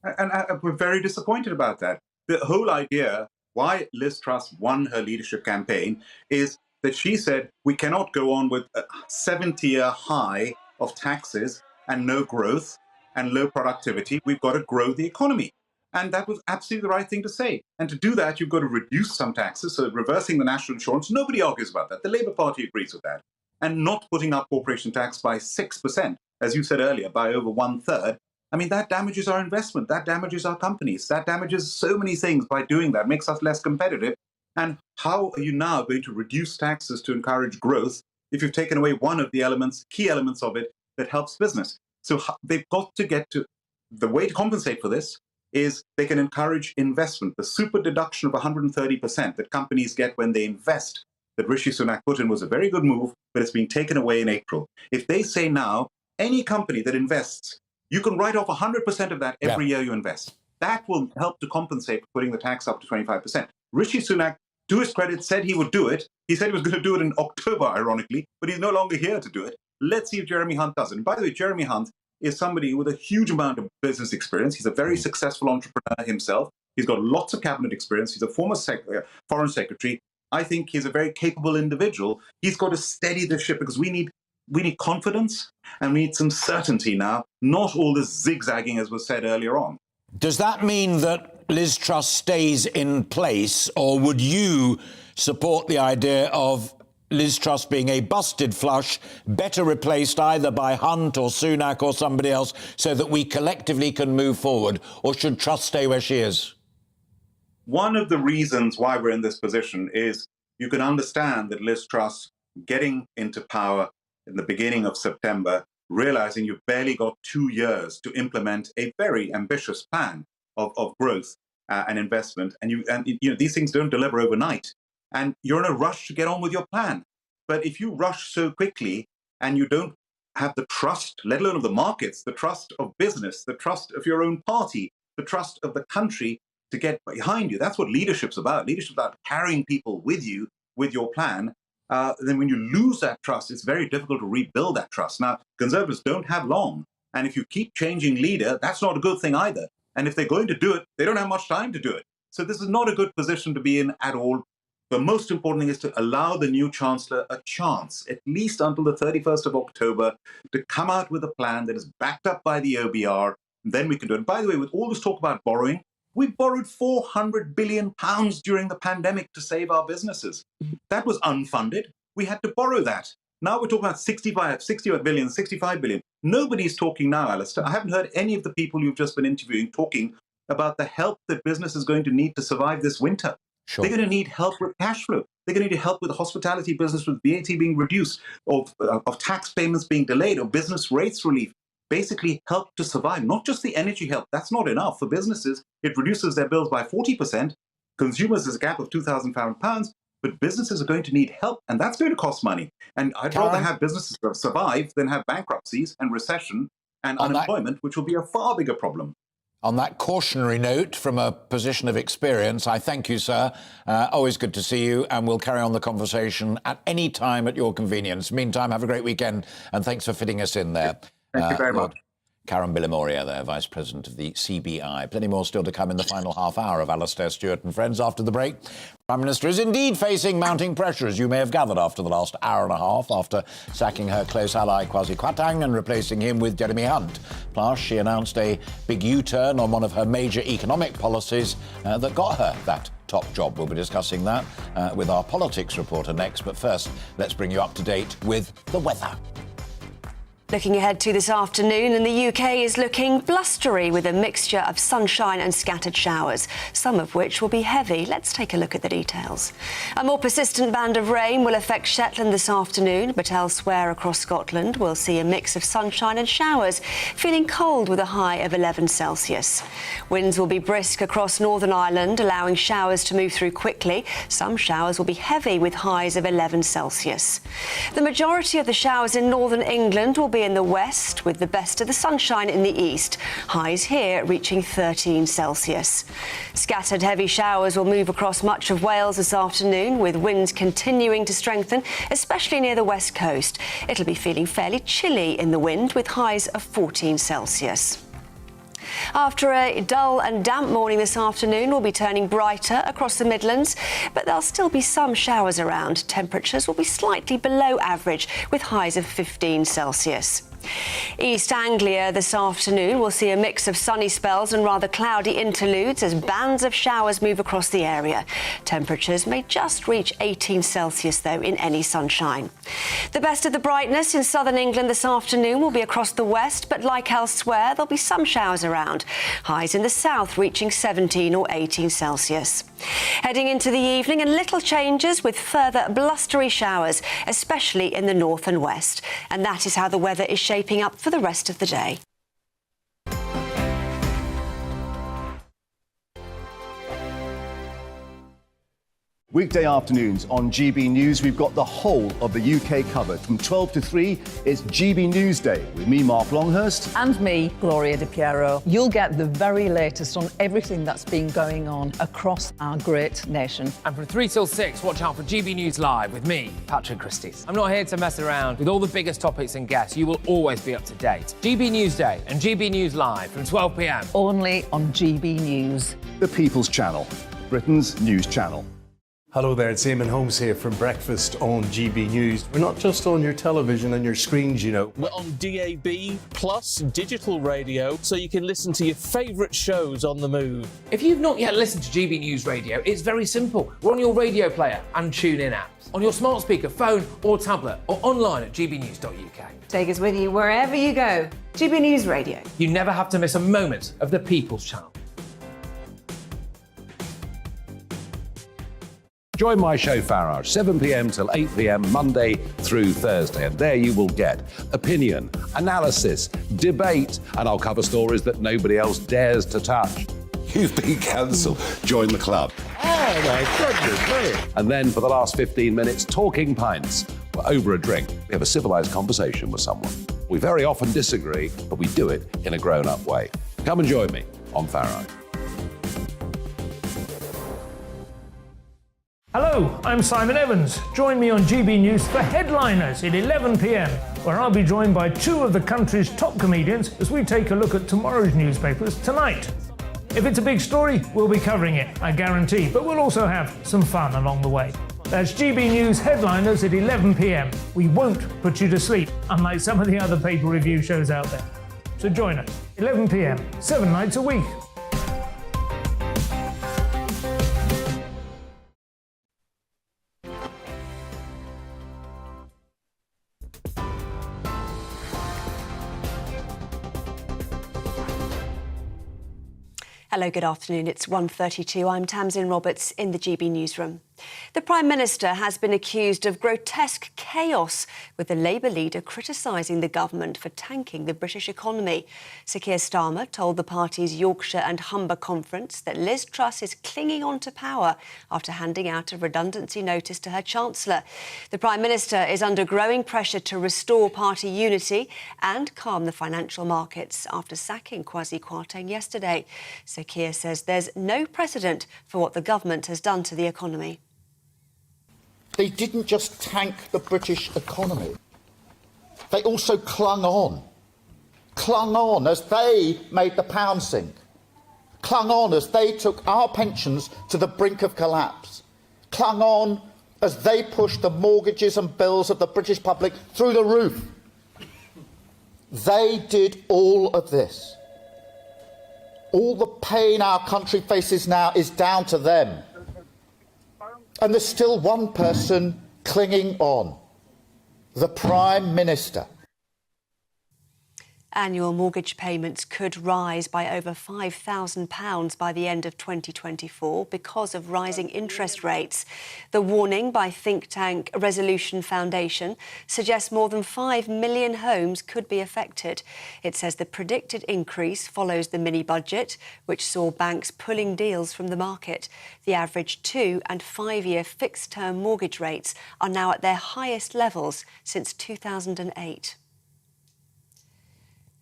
And we're very disappointed about that. The whole idea why Liz Truss won her leadership campaign is that she said we cannot go on with a 70-year high of taxes and no growth and low productivity. We've got to grow the economy. And that was absolutely the right thing to say. And to do that, you've got to reduce some taxes. So reversing the national insurance, nobody argues about that. The Labour Party agrees with that. And not putting up corporation tax by 6%, as you said earlier, by over 1/3. I mean, that damages our investment, that damages our companies, that damages so many things by doing that, makes us less competitive. And how are you now going to reduce taxes to encourage growth if you've taken away one of the elements, key elements of it that helps business? So they've got to get to, the way to compensate for this is they can encourage investment. The super deduction of 130% that companies get when they invest, that Rishi Sunak put in, was a very good move, but it's being taken away in April. If they say now, any company that invests, you can write off 100% of that every year you invest. That will help to compensate for putting the tax up to 25%. Rishi Sunak, to his credit, said he would do it. He said he was going to do it in October, ironically, but he's no longer here to do it. Let's see if Jeremy Hunt does it. And by the way, Jeremy Hunt is somebody with a huge amount of business experience. He's a very successful entrepreneur himself. He's got lots of cabinet experience. He's a former foreign secretary. I think he's a very capable individual. He's got to steady the ship because we need confidence and we need some certainty now, not all this zigzagging as was said earlier on. Does that mean that Liz Truss stays in place, or would you support the idea of Liz Truss being a busted flush, better replaced either by Hunt or Sunak or somebody else, so that we collectively can move forward? Or should Truss stay where she is? One of the reasons why we're in this position is you can understand that Liz Truss getting into power in the beginning of September, realizing you've barely got 2 years to implement a very ambitious plan of growth and investment. And these things don't deliver overnight. And you're in a rush to get on with your plan. But if you rush so quickly and you don't have the trust, let alone of the markets, the trust of business, the trust of your own party, the trust of the country to get behind you, that's what leadership's about. Leadership's about carrying people with you, with your plan. Then when you lose that trust, it's very difficult to rebuild that trust. Now, Conservatives don't have long. And if you keep changing leader, that's not a good thing either. And if they're going to do it, they don't have much time to do it. So this is not a good position to be in at all. The most important thing is to allow the new Chancellor a chance, at least until the 31st of October, to come out with a plan that is backed up by the OBR. Then we can do it. And by the way, with all this talk about borrowing, we borrowed £400 billion during the pandemic to save our businesses. That was unfunded. We had to borrow that. Now we're talking about 65 billion. Nobody's talking now, Alastair. I haven't heard any of the people you've just been interviewing talking about the help that business is going to need to survive this winter. Sure. They're going to need help with cash flow. They're going to need help with the hospitality business, with VAT being reduced, of tax payments being delayed, or business rates relief. Basically help to survive, not just the energy help. That's not enough. For businesses, it reduces their bills by 40%. Consumers, there's a gap of £2,500. But businesses are going to need help, and that's going to cost money. And I'd rather have businesses survive than have bankruptcies and recession and unemployment, which will be a far bigger problem. On that cautionary note, from a position of experience, I thank you, sir. Always good to see you, and we'll carry on the conversation at any time at your convenience. Meantime, have a great weekend, and thanks for fitting us in there. Thank you very much. Karen Billimoria there, Vice President of the CBI. Plenty more still to come in the final half hour of Alastair Stewart and Friends. After the break, Prime Minister is indeed facing mounting pressure, as you may have gathered after the last hour and a half, after sacking her close ally Kwasi Kwarteng and replacing him with Jeremy Hunt. Plus, she announced a big U-turn on one of her major economic policies that got her that top job. We'll be discussing that with our politics reporter next. But first, let's bring you up to date with the weather. Looking ahead to this afternoon, and the UK is looking blustery with a mixture of sunshine and scattered showers, some of which will be heavy. Let's take a look at the details. A more persistent band of rain will affect Shetland this afternoon, but elsewhere across Scotland we'll see a mix of sunshine and showers, feeling cold with a high of 11 Celsius. Winds will be brisk across Northern Ireland, allowing showers to move through quickly. Some showers will be heavy with highs of 11 Celsius. The majority of the showers in northern England will be in the west, with the best of the sunshine in the east. Highs here reaching 13 Celsius. Scattered heavy showers will move across much of Wales this afternoon, with winds continuing to strengthen, especially near the west coast. It'll be feeling fairly chilly in the wind, with highs of 14 Celsius. After a dull and damp morning this afternoon, we'll be turning brighter across the Midlands, but there'll still be some showers around. Temperatures will be slightly below average, with highs of 15 Celsius. East Anglia this afternoon will see a mix of sunny spells and rather cloudy interludes as bands of showers move across the area. Temperatures may just reach 18 Celsius, though, in any sunshine. The best of the brightness in southern England this afternoon will be across the west, but like elsewhere, there'll be some showers around. Highs in the south reaching 17 or 18 Celsius. Heading into the evening, and little changes with further blustery showers, especially in the north and west. And that is how the weather is shaping up for the rest of the day. Weekday afternoons on GB News, we've got the whole of the UK covered. From 12 to 3, it's GB News Day with me, Mark Longhurst. And me, Gloria Di Piero. You'll get the very latest on everything that's been going on across our great nation. And from 3 till 6, watch out for GB News Live with me, Patrick Christys. I'm not here to mess around with all the biggest topics and guests. You will always be up to date. GB News Day and GB News Live from 12 p.m. Only on GB News. The People's Channel, Britain's news channel. Hello there, it's Eamon Holmes here from Breakfast on GB News. We're not just on your television and your screens, you know. We're on DAB plus digital radio, so you can listen to your favourite shows on the move. If you've not yet listened to GB News Radio, it's very simple. We're on your radio player and TuneIn apps, on your smart speaker, phone or tablet, or online at gbnews.uk. Take us with you wherever you go. GB News Radio. You never have to miss a moment of the People's Channel. Join my show Farage, 7 p.m. till 8 p.m. Monday through Thursday. And there you will get opinion, analysis, debate, and I'll cover stories that nobody else dares to touch. You've been cancelled. Join the club. Oh, my goodness me. And then for the last 15 minutes, talking pints. We're over a drink. We have a civilised conversation with someone. We very often disagree, but we do it in a grown-up way. Come and join me on Farage. Hello, I'm Simon Evans. Join me on GB News for Headliners at 11 p.m, where I'll be joined by two of the country's top comedians as we take a look at tomorrow's newspapers tonight. If it's a big story, we'll be covering it, I guarantee, but we'll also have some fun along the way. That's GB News Headliners at 11 p.m. We won't put you to sleep, unlike some of the other paper review shows out there. So join us, 11 p.m, 7 nights a week. Hello, good afternoon. It's 1:32. I'm Tamsin Roberts in the GB newsroom. The Prime Minister has been accused of grotesque chaos, with the Labour leader criticising the government for tanking the British economy. Sir Keir Starmer told the party's Yorkshire and Humber conference that Liz Truss is clinging on to power after handing out a redundancy notice to her Chancellor. The Prime Minister is under growing pressure to restore party unity and calm the financial markets after sacking Kwasi Kwarteng yesterday. Sir Keir says there's no precedent for what the government has done to the economy. They didn't just tank the British economy. They also clung on as they made the pound sink, clung on as they took our pensions to the brink of collapse, clung on as they pushed the mortgages and bills of the British public through the roof. They did all of this. All the pain our country faces now is down to them. And there's still one person clinging on, the Prime Minister. Annual mortgage payments could rise by over £5,000 by the end of 2024 because of rising interest rates. The warning by think tank Resolution Foundation suggests more than 5 million homes could be affected. It says the predicted increase follows the mini-budget, which saw banks pulling deals from the market. The average 2- and 5-year fixed-term mortgage rates are now at their highest levels since 2008.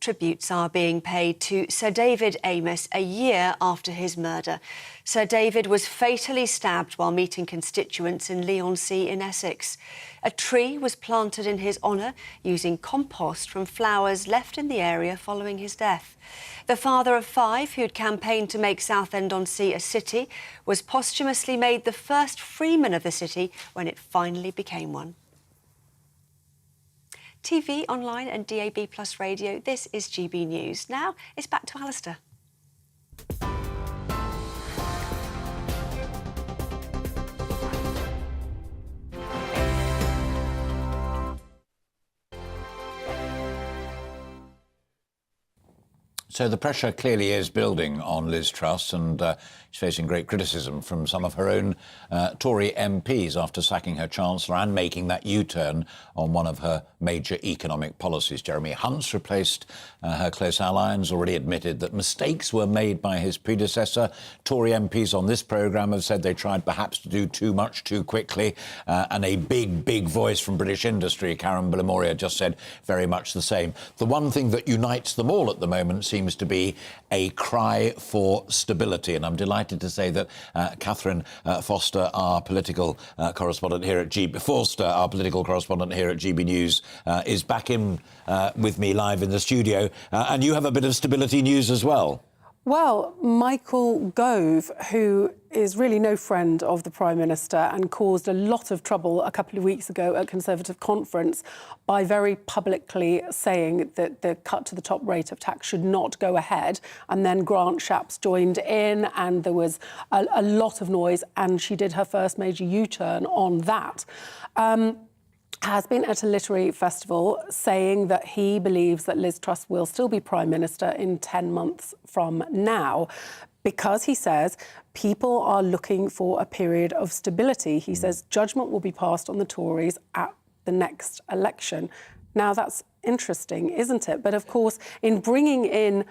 Tributes are being paid to Sir David Amess a year after his murder. Sir David was fatally stabbed while meeting constituents in Leigh-on-Sea in Essex. A tree was planted in his honour using compost from flowers left in the area following his death. The father of 5, who'd campaigned to make Southend-on-Sea a city, was posthumously made the first freeman of the city when it finally became one. TV, online and DAB plus radio, this is GB News. Now it's back to Alastair. So the pressure clearly is building on Liz Truss, and she's facing great criticism from some of her own Tory MPs after sacking her Chancellor and making that U-turn on one of her major economic policies. Jeremy Hunt's replaced her close ally and has already admitted that mistakes were made by his predecessor. Tory MPs on this programme have said they tried perhaps to do too much too quickly, and a big voice from British industry, Karen Bilimoria, just said very much the same. The one thing that unites them all at the moment seems to be a cry for stability, and I'm delighted to say that Catherine Forster, our political correspondent here at GB News, is back in with me live in the studio, and you have a bit of stability news as well. Well, Michael Gove, who is really no friend of the Prime Minister and caused a lot of trouble a couple of weeks ago at Conservative conference by very publicly saying that the cut to the top rate of tax should not go ahead. And then Grant Shapps joined in and there was a lot of noise, and she did her first major U-turn on that. Has been at a literary festival saying that he believes that Liz Truss will still be Prime Minister in 10 months from now, because he says people are looking for a period of stability. He says judgment will be passed on the Tories at the next election. Now, that's interesting, isn't it? But of course, in bringing in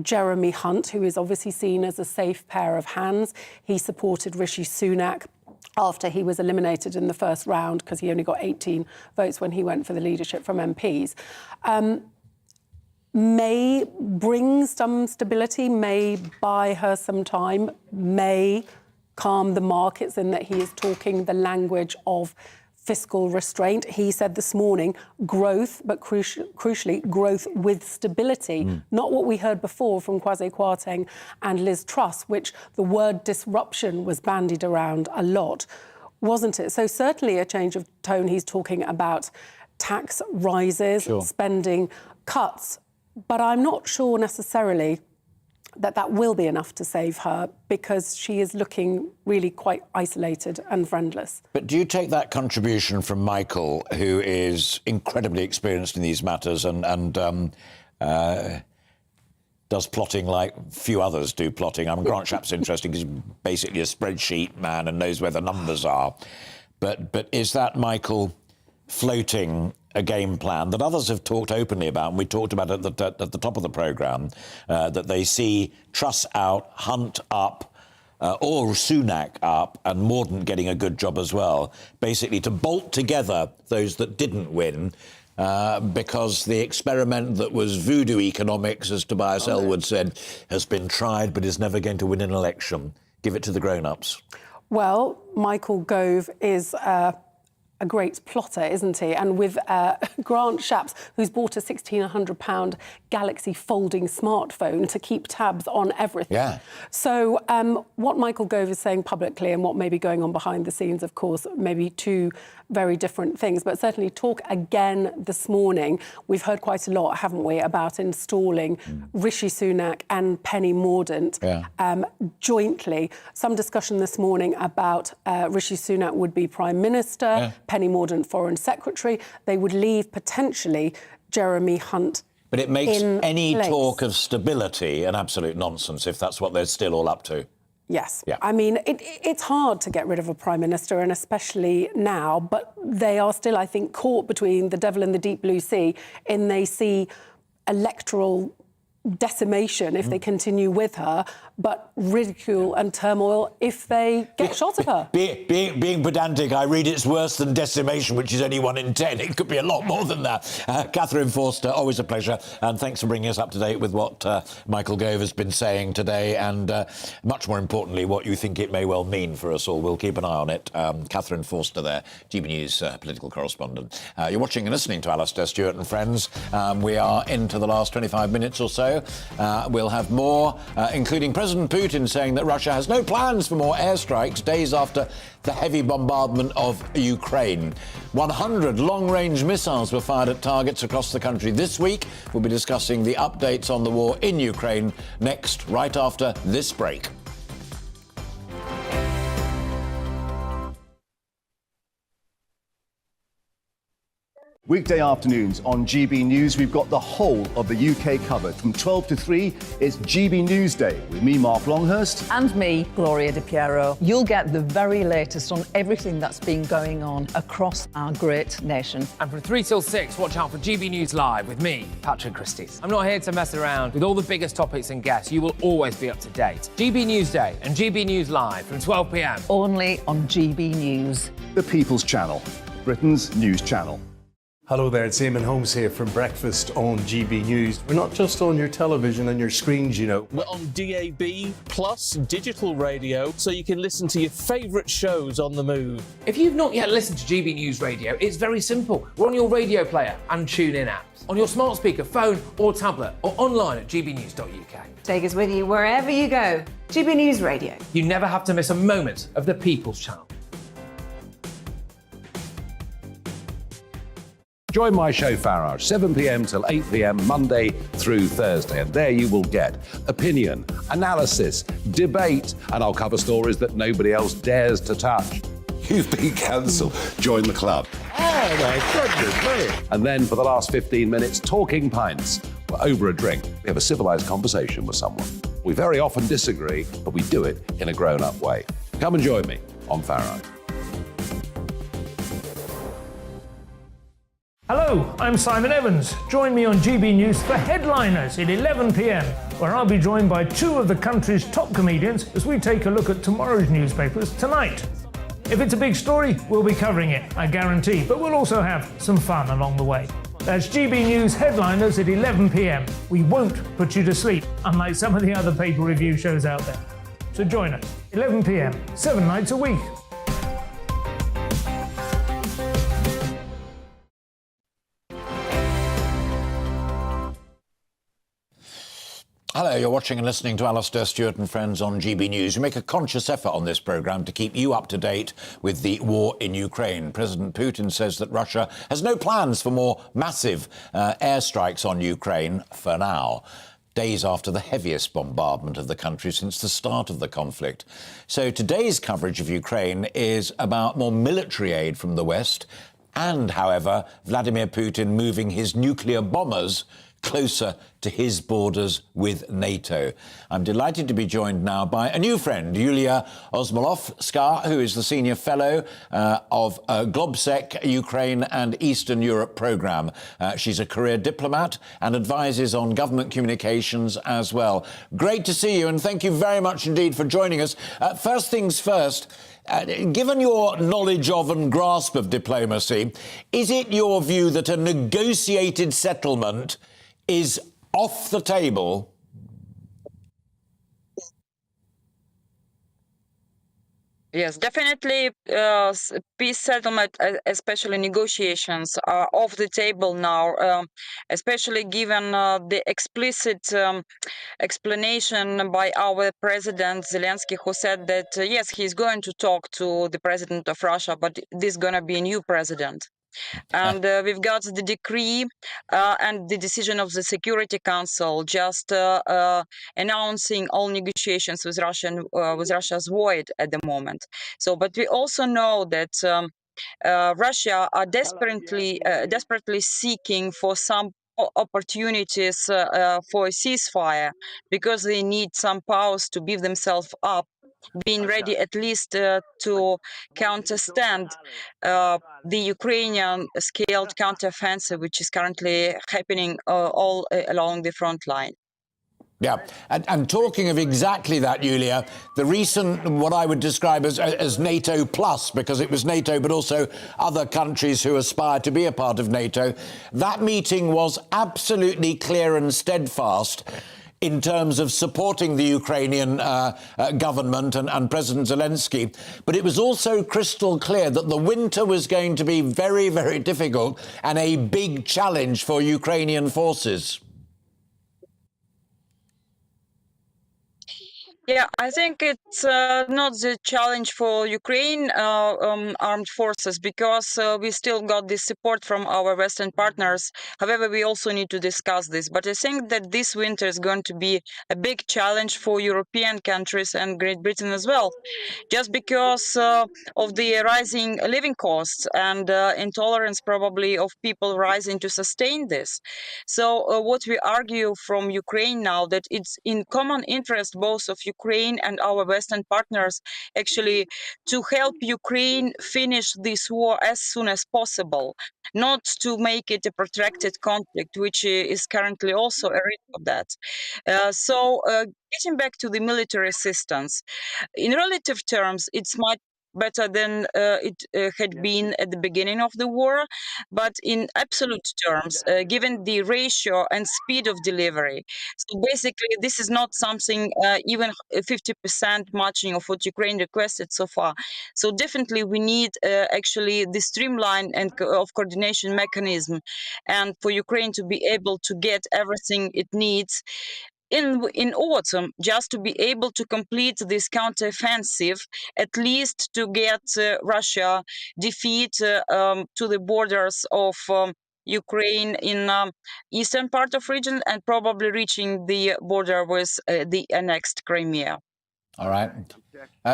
Jeremy Hunt, who is obviously seen as a safe pair of hands, he supported Rishi Sunak after he was eliminated in the first round because he only got 18 votes when he went for the leadership from MPs, may bring some stability, may buy her some time, may calm the markets in that he is talking the language of fiscal restraint. He said this morning, growth, but crucially, growth with stability. Not what we heard before from Kwasi Kwarteng and Liz Truss, which the word disruption was bandied around a lot, wasn't it? So certainly a change of tone. He's talking about tax rises, spending cuts, but I'm not sure necessarily that will be enough to save her, because she is looking really quite isolated and friendless. But do you take that contribution from Michael, who is incredibly experienced in these matters and does plotting like few others do plotting? I mean, Grant Shapps is interesting because he's basically a spreadsheet man and knows where the numbers are. But is that Michael floating a game plan that others have talked openly about, and we talked about it at the top of the programme, that they see Truss out, Hunt up, or Sunak up, and Mordaunt getting a good job as well, basically to bolt together those that didn't win, because the experiment that was voodoo economics, as Tobias Ellwood said, has been tried but is never going to win an election. Give it to the grown-ups. Well, Michael Gove is a great plotter, isn't he? And with Grant Shapps, who's bought a £1,600 Galaxy folding smartphone to keep tabs on everything. Yeah. So what Michael Gove is saying publicly and what may be going on behind the scenes, of course, maybe two very different things, but certainly talk again this morning. We've heard quite a lot, haven't we, about installing Rishi Sunak and Penny Mordaunt jointly. Some discussion this morning about Rishi Sunak would be Prime Minister, Penny Mordaunt Foreign Secretary. They would leave potentially Jeremy Hunt. But it makes any talk of stability an absolute nonsense if that's what they're still all up to. Yes. Yeah. I mean, it's hard to get rid of a Prime Minister, and especially now, but they are still, I think, caught between the devil and the deep blue sea, and they see electoral decimation if they continue with her, but ridicule and turmoil if they get shot of her. Being pedantic, I read it's worse than decimation, which is only 1 in 10. It could be a lot more than that. Catherine Forster, always a pleasure, and thanks for bringing us up to date with what Michael Gove has been saying today, and much more importantly, what you think it may well mean for us all. We'll keep an eye on it. Catherine Forster there, GB News political correspondent. You're watching and listening to Alastair Stewart and Friends. We are into the last 25 minutes or so. We'll have more, including President Putin saying that Russia has no plans for more airstrikes days after the heavy bombardment of Ukraine. 100 long-range missiles were fired at targets across the country this week. We'll be discussing the updates on the war in Ukraine next, right after this break. Weekday afternoons on GB News, we've got the whole of the UK covered. From 12 to 3, it's GB News Day with me, Mark Longhurst. And me, Gloria Di Piero. You'll get the very latest on everything that's been going on across our great nation. And from 3 till 6, watch out for GB News Live with me, Patrick Christys. I'm not here to mess around with all the biggest topics and guests. You will always be up to date. GB News Day and GB News Live from 12 p.m. Only on GB News. The People's Channel, Britain's news channel. Hello there, it's Eamon Holmes here from Breakfast on GB News. We're not just on your television and your screens, you know. We're on DAB plus digital radio, so you can listen to your favourite shows on the move. If you've not yet listened to GB News Radio, it's very simple. We're on your radio player and TuneIn apps, on your smart speaker, phone or tablet, or online at gbnews.uk. Take us with you wherever you go. GB News Radio. You never have to miss a moment of the People's Channel. Join my show Farage, 7 p.m. till 8 p.m. Monday through Thursday. And there you will get opinion, analysis, debate, and I'll cover stories that nobody else dares to touch. You've been cancelled. Join the club. Oh, my goodness me. And then for the last 15 minutes, talking pints. We're over a drink. We have a civilised conversation with someone. We very often disagree, but we do it in a grown-up way. Come and join me on Farage. Hello, I'm Simon Evans. Join me on GB News for Headliners at 11 p.m, where I'll be joined by two of the country's top comedians as we take a look at tomorrow's newspapers tonight. If it's a big story, we'll be covering it, I guarantee, but we'll also have some fun along the way. That's GB News Headliners at 11 p.m. We won't put you to sleep, unlike some of the other paper review shows out there. So join us, 11 p.m, 7 nights a week. Hello, you're watching and listening to Alastair Stewart and Friends on GB News. We make a conscious effort on this programme to keep you up to date with the war in Ukraine. President Putin says that Russia has no plans for more massive airstrikes on Ukraine for now, days after the heaviest bombardment of the country since the start of the conflict. So today's coverage of Ukraine is about more military aid from the West and, however, Vladimir Putin moving his nuclear bombers closer to his borders with NATO. I'm delighted to be joined now by a new friend, Yulia Osmolovska, who is the Senior Fellow of Globsec Ukraine and Eastern Europe programme. She's a career diplomat and advises on government communications as well. Great to see you, and thank you very much indeed for joining us. First things first, given your knowledge of and grasp of diplomacy, is it your view that a negotiated settlement is off the table? Yes, definitely. Peace settlement, especially negotiations, are off the table now, especially given the explicit explanation by our President Zelensky, who said that, yes, he's going to talk to the president of Russia, but this is going to be a new president. And we've got the decree and the decision of the Security Council just announcing all negotiations with Russia's void at the moment. So, but we also know that Russia are desperately seeking for some opportunities for a ceasefire, because they need some powers to beef themselves up, being ready at least to counterstand the Ukrainian scaled counteroffensive, which is currently happening all along the front line. Yeah, and talking of exactly that, Yulia, the recent, what I would describe as NATO plus, because it was NATO but also other countries who aspire to be a part of NATO, that meeting was absolutely clear and steadfast in terms of supporting the Ukrainian government and President Zelensky. But it was also crystal clear that the winter was going to be very, very difficult and a big challenge for Ukrainian forces. Yeah, I think it's not the challenge for Ukraine armed forces because we still got this support from our Western partners. However, we also need to discuss this. But I think that this winter is going to be a big challenge for European countries and Great Britain as well, just because of the rising living costs and intolerance probably of people rising to sustain this. So what we argue from Ukraine now, that it's in common interest both of Ukraine and our Western partners actually to help Ukraine finish this war as soon as possible, not to make it a protracted conflict, which is currently also a risk of that. Getting back to the military assistance, in relative terms, it's much better than it had been at the beginning of the war. But in absolute terms, given the ratio and speed of delivery, so basically this is not something even 50% matching of what Ukraine requested so far. So definitely we need actually the streamline and of coordination mechanism, and for Ukraine to be able to get everything it needs in autumn, just to be able to complete this counteroffensive, at least to get Russia defeat to the borders of Ukraine in eastern part of region, and probably reaching the border with the annexed Crimea. All right.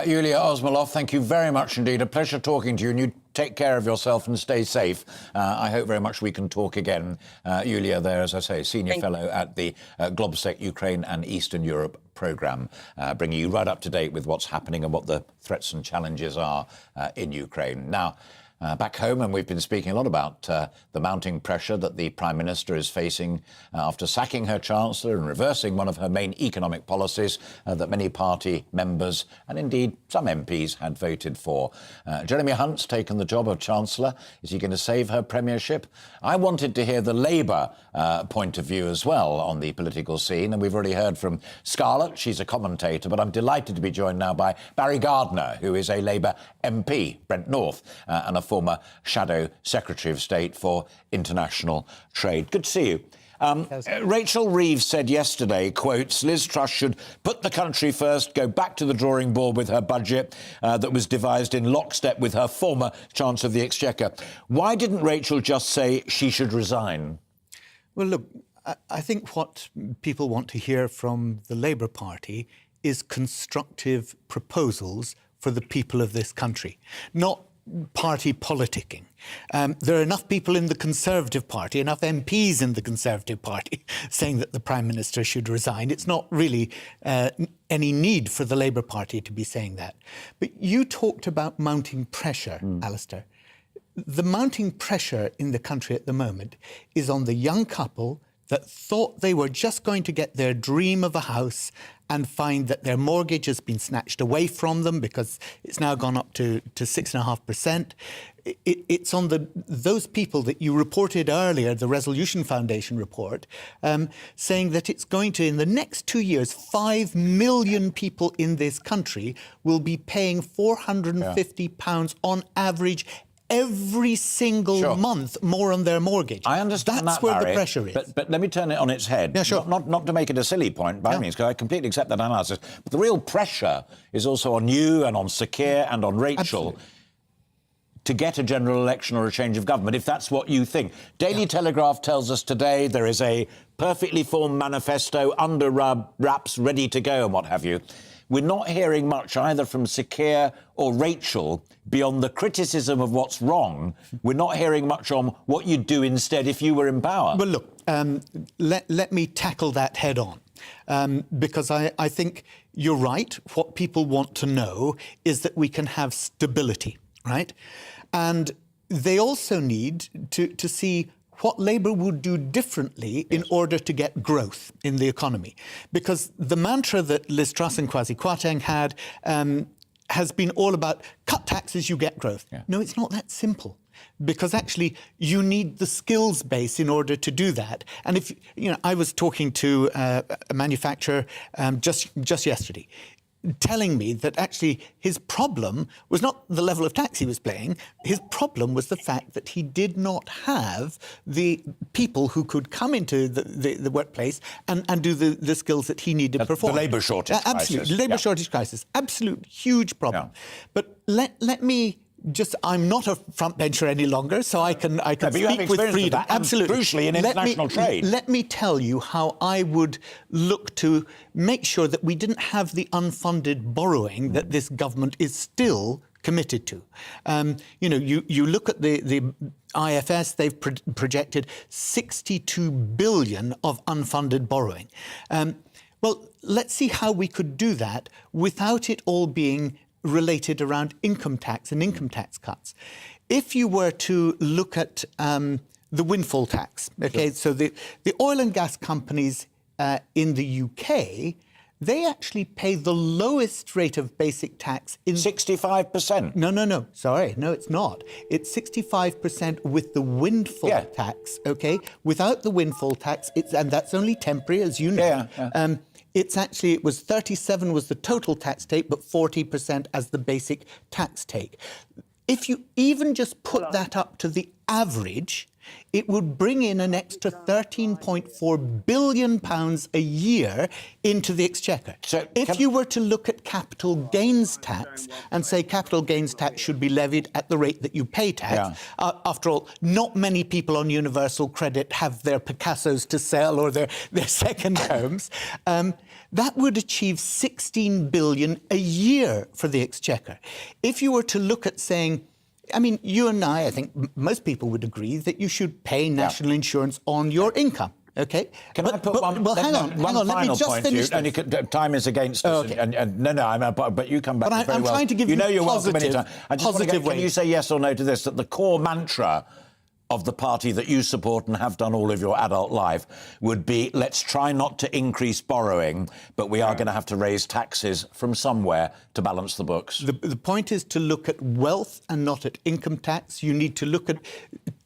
Yulia Osmolov, thank you very much indeed. A pleasure talking to you, and you take care of yourself and stay safe. I hope very much we can talk again. Yulia there, as I say, Senior Fellow at the Globsec Ukraine and Eastern Europe programme, bringing you right up to date with what's happening and what the threats and challenges are in Ukraine. Now, back home, and we've been speaking a lot about the mounting pressure that the Prime Minister is facing after sacking her Chancellor and reversing one of her main economic policies that many party members and indeed some MPs had voted for. Jeremy Hunt's taken the job of Chancellor. Is he going to save her premiership? I wanted to hear the Labour point of view as well on the political scene, and we've already heard from Scarlett. She's a commentator, but I'm delighted to be joined now by Barry Gardiner, who is a Labour MP, Brent North, and a former Shadow Secretary of State for International Trade. Good to see you. Rachel Reeves said yesterday, quotes, Liz Truss should put the country first, go back to the drawing board with her budget that was devised in lockstep with her former Chancellor of the Exchequer. Why didn't Rachel just say she should resign? Well, look, I think what people want to hear from the Labour Party is constructive proposals for the people of this country, not party politicking. There are enough people in the Conservative Party, enough MPs in the Conservative Party saying that the Prime Minister should resign. It's not really any need for the Labour Party to be saying that. But you talked about mounting pressure, Alastair. The mounting pressure in the country at the moment is on the young couple that thought they were just going to get their dream of a house and find that their mortgage has been snatched away from them because it's now gone up to 6.5%. It's on those people that you reported earlier, the Resolution Foundation report, saying that it's going to, in the next 2 years, 5 million people in this country will be paying £450 on average every single month more on their mortgage. I understand That's that, where Barry, the pressure is. But let me turn it on its head. Yeah, sure. Not to make it a silly point, by any means, because I completely accept that analysis. But the real pressure is also on you and on Sir Keir and on Rachel to get a general election or a change of government, if that's what you think. Daily Telegraph tells us today there is a perfectly formed manifesto under wraps, ready to go and what have you. We're not hearing much either from Sir Keir or Rachel beyond the criticism of what's wrong. We're not hearing much on what you'd do instead if you were in power. Well, look, let me tackle that head on. Because I think you're right. What people want to know is that we can have stability, right? And they also need to see what Labour would do differently in order to get growth in the economy. Because the mantra that Liz Truss and Kwasi Kwarteng had has been all about cut taxes, you get growth. Yeah. No, it's not that simple. Because actually you need the skills base in order to do that. And if, I was talking to a manufacturer just yesterday. telling me that actually his problem was not the level of tax he was paying. His problem was the fact that he did not have the people who could come into the workplace and do the skills that he needed to perform. The labour shortage crisis. Absolutely, labour shortage crisis. Absolute huge problem. But let me just, I'm not a front bencher any longer, so I can speak with freedom. Absolutely. Crucially in international trade. Let me tell you how I would look to make sure that we didn't have the unfunded borrowing that this government is still committed to. You look at the IFS, they've projected 62 billion of unfunded borrowing. Well, let's see how we could do that without it all being related around income tax and income tax cuts. If you were to look at the windfall tax, okay, so the oil and gas companies in the UK, they actually pay the lowest rate of basic tax in 65%. No. Sorry, no, it's not. It's 65% with the windfall tax. Okay, without the windfall tax, and that's only temporary, as you know. It's actually, it was 37 was the total tax take, but 40% as the basic tax take. If you even just put that up to the average, it would bring in an extra £13.4 billion a year into the exchequer. So if you were to look at capital gains tax and say capital gains tax should be levied at the rate that you pay tax, after all, not many people on universal credit have their Picassos to sell or their second homes. That would achieve 16 billion a year for the exchequer. If you were to look at saying, I mean, you and I think most people would agree that you should pay national insurance on your income. Okay. Can I put one? Well, hang on. Let me just finish. Time is against us. Okay. No. But you come back. But I'm trying to give you you're welcome positive, anytime. I just want to can you say yes or no to this? That the core mantra of the party that you support and have done all of your adult life would be, let's try not to increase borrowing, but we are going to have to raise taxes from somewhere to balance the books. The point is to look at wealth and not at income tax. You need to look at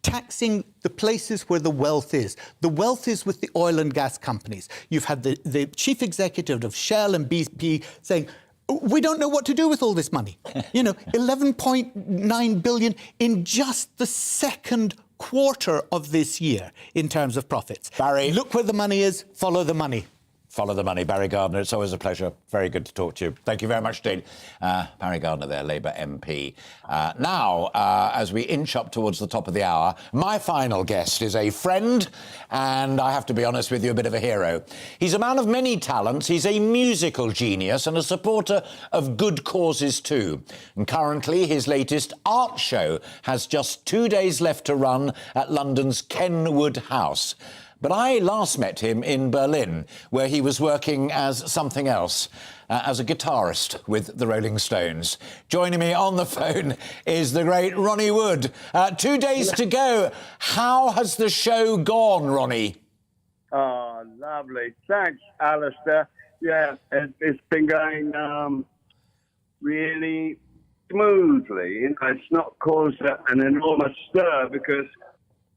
taxing the places where the wealth is. The wealth is with the oil and gas companies. You've had the chief executive of Shell and BP saying, we don't know what to do with all this money. 11.9 billion in just the second quarter of this year in terms of profits. Barry, look where the money is, follow the money. Follow the money. Barry Gardiner, it's always a pleasure. Very good to talk to you. Thank you very much indeed. Barry Gardiner there, Labour MP. Now, as we inch up towards the top of the hour, my final guest is a friend and, I have to be honest with you, a bit of a hero. He's a man of many talents. He's a musical genius and a supporter of good causes too. And currently, his latest art show has just 2 days left to run at London's Kenwood House. But I last met him in Berlin, where he was working as something else, as a guitarist with the Rolling Stones. Joining me on the phone is the great Ronnie Wood. 2 days to go. How has the show gone, Ronnie? Oh, lovely. Thanks, Alastair. Yeah, it's been going really smoothly. It's not caused an enormous stir because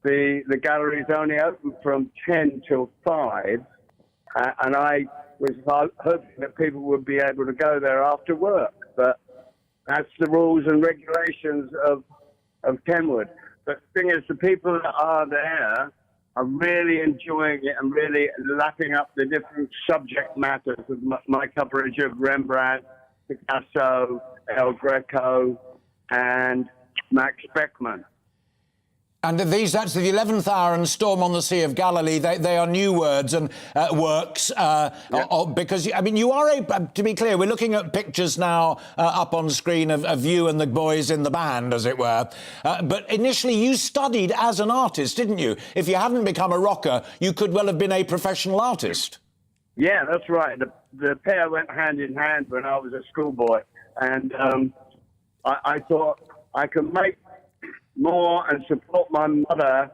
the gallery is only open from 10 till 5, and I was hoping that people would be able to go there after work, but that's the rules and regulations of Kenwood. But the thing is, the people that are there are really enjoying it and really lapping up the different subject matters of my coverage of Rembrandt, Picasso, El Greco, and Max Beckmann. And that's the 11th Hour and Storm on the Sea of Galilee. They are new words and works because, I mean, you are to be clear, we're looking at pictures now up on screen of you and the boys in the band, as it were. But initially you studied as an artist, didn't you? If you hadn't become a rocker, you could well have been a professional artist. Yeah, that's right. The pair went hand in hand when I was a schoolboy. And I thought I could make more and support my mother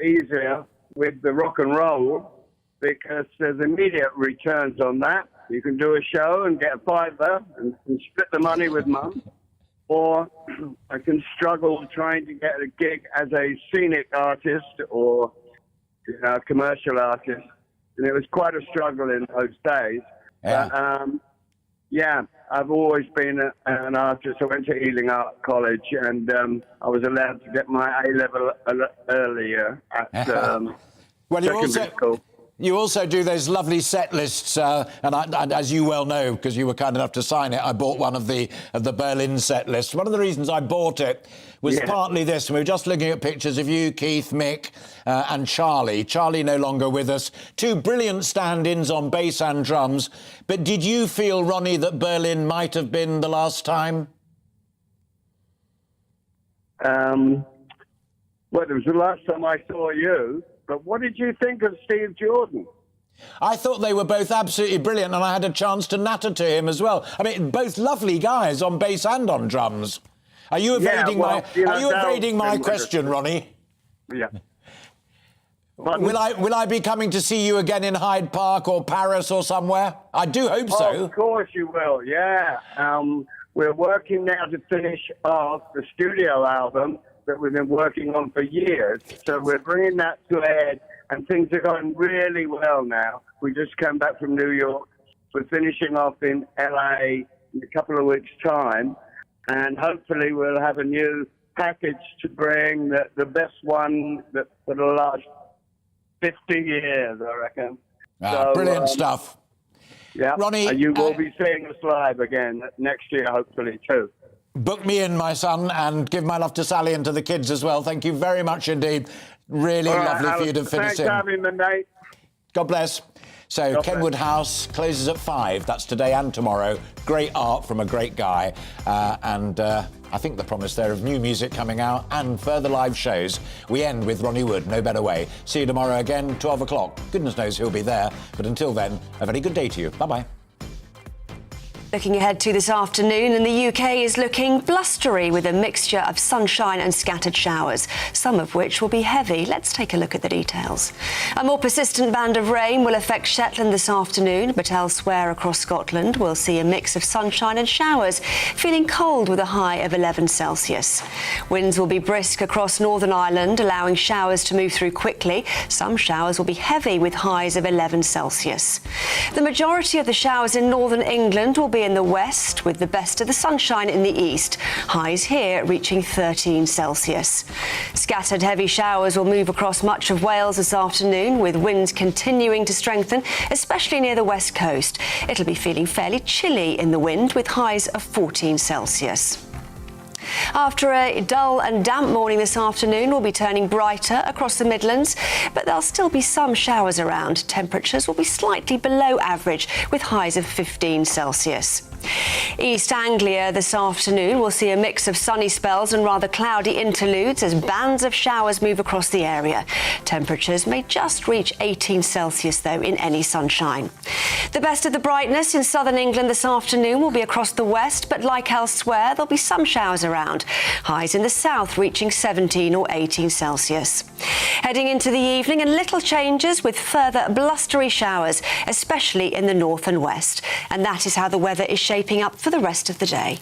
easier with the rock and roll because there's immediate returns on that. You can do a show and get a $5 and split the money with mum, or I can struggle trying to get a gig as a scenic artist or a commercial artist, and it was quite a struggle in those days. Yeah. But, Yeah, I've always been an artist. I went to Ealing Art College, and I was allowed to get my A-level earlier at Well, secondary school. you also do those lovely set lists, and as you well know, because you were kind enough to sign it, I bought one of the Berlin set lists. One of the reasons I bought it was partly this. We were just looking at pictures of you, Keith, Mick, and Charlie. Charlie no longer with us. Two brilliant stand-ins on bass and drums. But did you feel, Ronnie, that Berlin might have been the last time? Well, it was the last time I saw you. But what did you think of Steve Jordan? I thought they were both absolutely brilliant, and I had a chance to natter to him as well. I mean, both lovely guys on bass and on drums. Are you evading my question, Ronnie? Yeah. Will I be coming to see you again in Hyde Park or Paris or somewhere? I do hope so. Oh, of course you will. Yeah. We're working now to finish off the studio album that we've been working on for years. So we're bringing that to a head, and things are going really well now. We just came back from New York. We're finishing off in LA in a couple of weeks' time, and hopefully we'll have a new package to bring, the best one that for the last 50 years, I reckon. Brilliant stuff. Yeah, Ronnie, and you will be seeing us live again next year, hopefully, too. Book me in, my son, and give my love to Sally and to the kids as well. Thank you very much indeed. Really lovely for you to fit us in. Thanks for having me, mate. God bless. So, Kenwood House closes at 5. That's today and tomorrow. Great art from a great guy. And I think the promise there of new music coming out and further live shows. We end with Ronnie Wood, No Better Way. See you tomorrow again, 12 o'clock. Goodness knows who'll be there. But until then, a very good day to you. Bye-bye. Looking ahead to this afternoon, and the UK is looking blustery with a mixture of sunshine and scattered showers, some of which will be heavy. Let's take a look at the details. A more persistent band of rain will affect Shetland this afternoon, but elsewhere across Scotland we'll see a mix of sunshine and showers, feeling cold with a high of 11 Celsius. Winds will be brisk across Northern Ireland, allowing showers to move through quickly. Some showers will be heavy with highs of 11 Celsius. The majority of the showers in northern England will be in the west, with the best of the sunshine in the east. Highs here reaching 13 Celsius. Scattered heavy showers will move across much of Wales this afternoon, with winds continuing to strengthen, especially near the west coast. It'll be feeling fairly chilly in the wind, with highs of 14 Celsius. After a dull and damp morning this afternoon, we'll be turning brighter across the Midlands, but there'll still be some showers around. Temperatures will be slightly below average, with highs of 15 Celsius. East Anglia this afternoon will see a mix of sunny spells and rather cloudy interludes as bands of showers move across the area. Temperatures may just reach 18 Celsius, though, in any sunshine. The best of the brightness in southern England this afternoon will be across the west, but like elsewhere, there'll be some showers around. Highs in the south reaching 17 or 18 Celsius. Heading into the evening, and little changes with further blustery showers, especially in the north and west. And that is how the weather is shaping up for the rest of the day.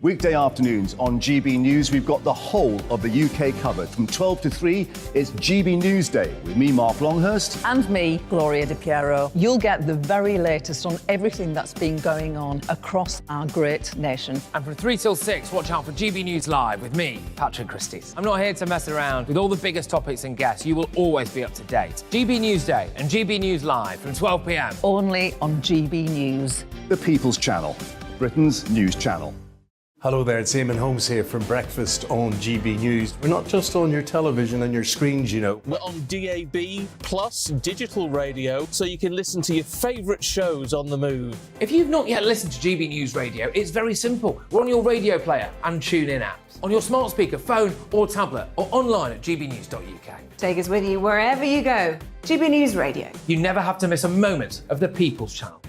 Weekday afternoons on GB News, we've got the whole of the UK covered. From 12 to 3, it's GB News Day with me, Mark Longhurst. And me, Gloria Di Piero. You'll get the very latest on everything that's been going on across our great nation. And from 3 till 6, watch out for GB News Live with me, Patrick Christys. I'm not here to mess around with all the biggest topics and guests. You will always be up to date. GB News Day and GB News Live from 12 p.m. Only on GB News. The People's Channel, Britain's news channel. Hello there, it's Eamon Holmes here from Breakfast on GB News. We're not just on your television and your screens, you know. We're on DAB plus digital radio, so you can listen to your favourite shows on the move. If you've not yet listened to GB News Radio, it's very simple. We're on your radio player and TuneIn apps, on your smart speaker, phone or tablet, or online at gbnews.uk. Take us with you wherever you go. GB News Radio. You never have to miss a moment of the People's Channel.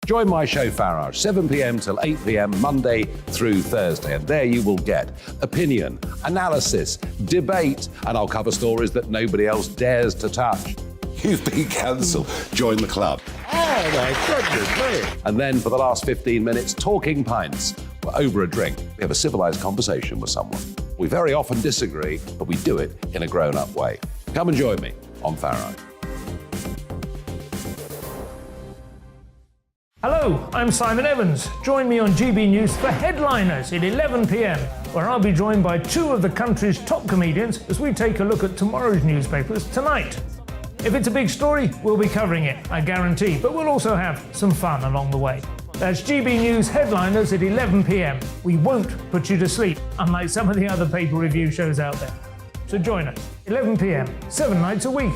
Join my show Farage, 7 p.m. till 8 p.m. Monday through Thursday. And there you will get opinion, analysis, debate, and I'll cover stories that nobody else dares to touch. You've been cancelled. Join the club. Oh, my goodness me. And then for the last 15 minutes, talking pints. We're over a drink. We have a civilised conversation with someone. We very often disagree, but we do it in a grown-up way. Come and join me on Faro. Hello, I'm Simon Evans. Join me on GB News for Headliners at 11 p.m, where I'll be joined by two of the country's top comedians as we take a look at tomorrow's newspapers tonight. If it's a big story, we'll be covering it, I guarantee, but we'll also have some fun along the way. That's GB News Headliners at 11 p.m. We won't put you to sleep, unlike some of the other paper review shows out there. So join us, 11 p.m, 7 nights a week.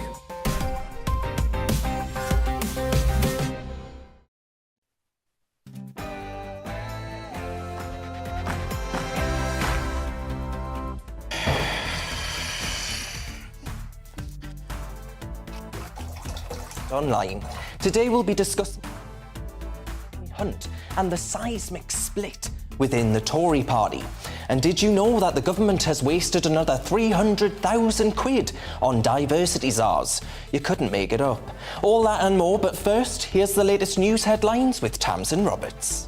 Online. Today we'll be discussing Hunt and the seismic split within the Tory party. And did you know that the government has wasted another 300,000 quid on diversity czars? You couldn't make it up. All that and more, but first, here's the latest news headlines with Tamsin Roberts.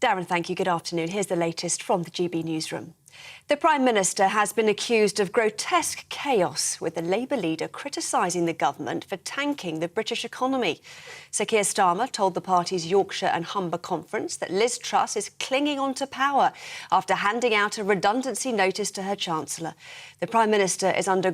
Darren, thank you. Good afternoon. Here's the latest from the GB newsroom. The Prime Minister has been accused of grotesque chaos, with the Labour leader criticising the government for tanking the British economy. Sir Keir Starmer told the party's Yorkshire and Humber conference that Liz Truss is clinging on to power after handing out a redundancy notice to her Chancellor. The Prime Minister is under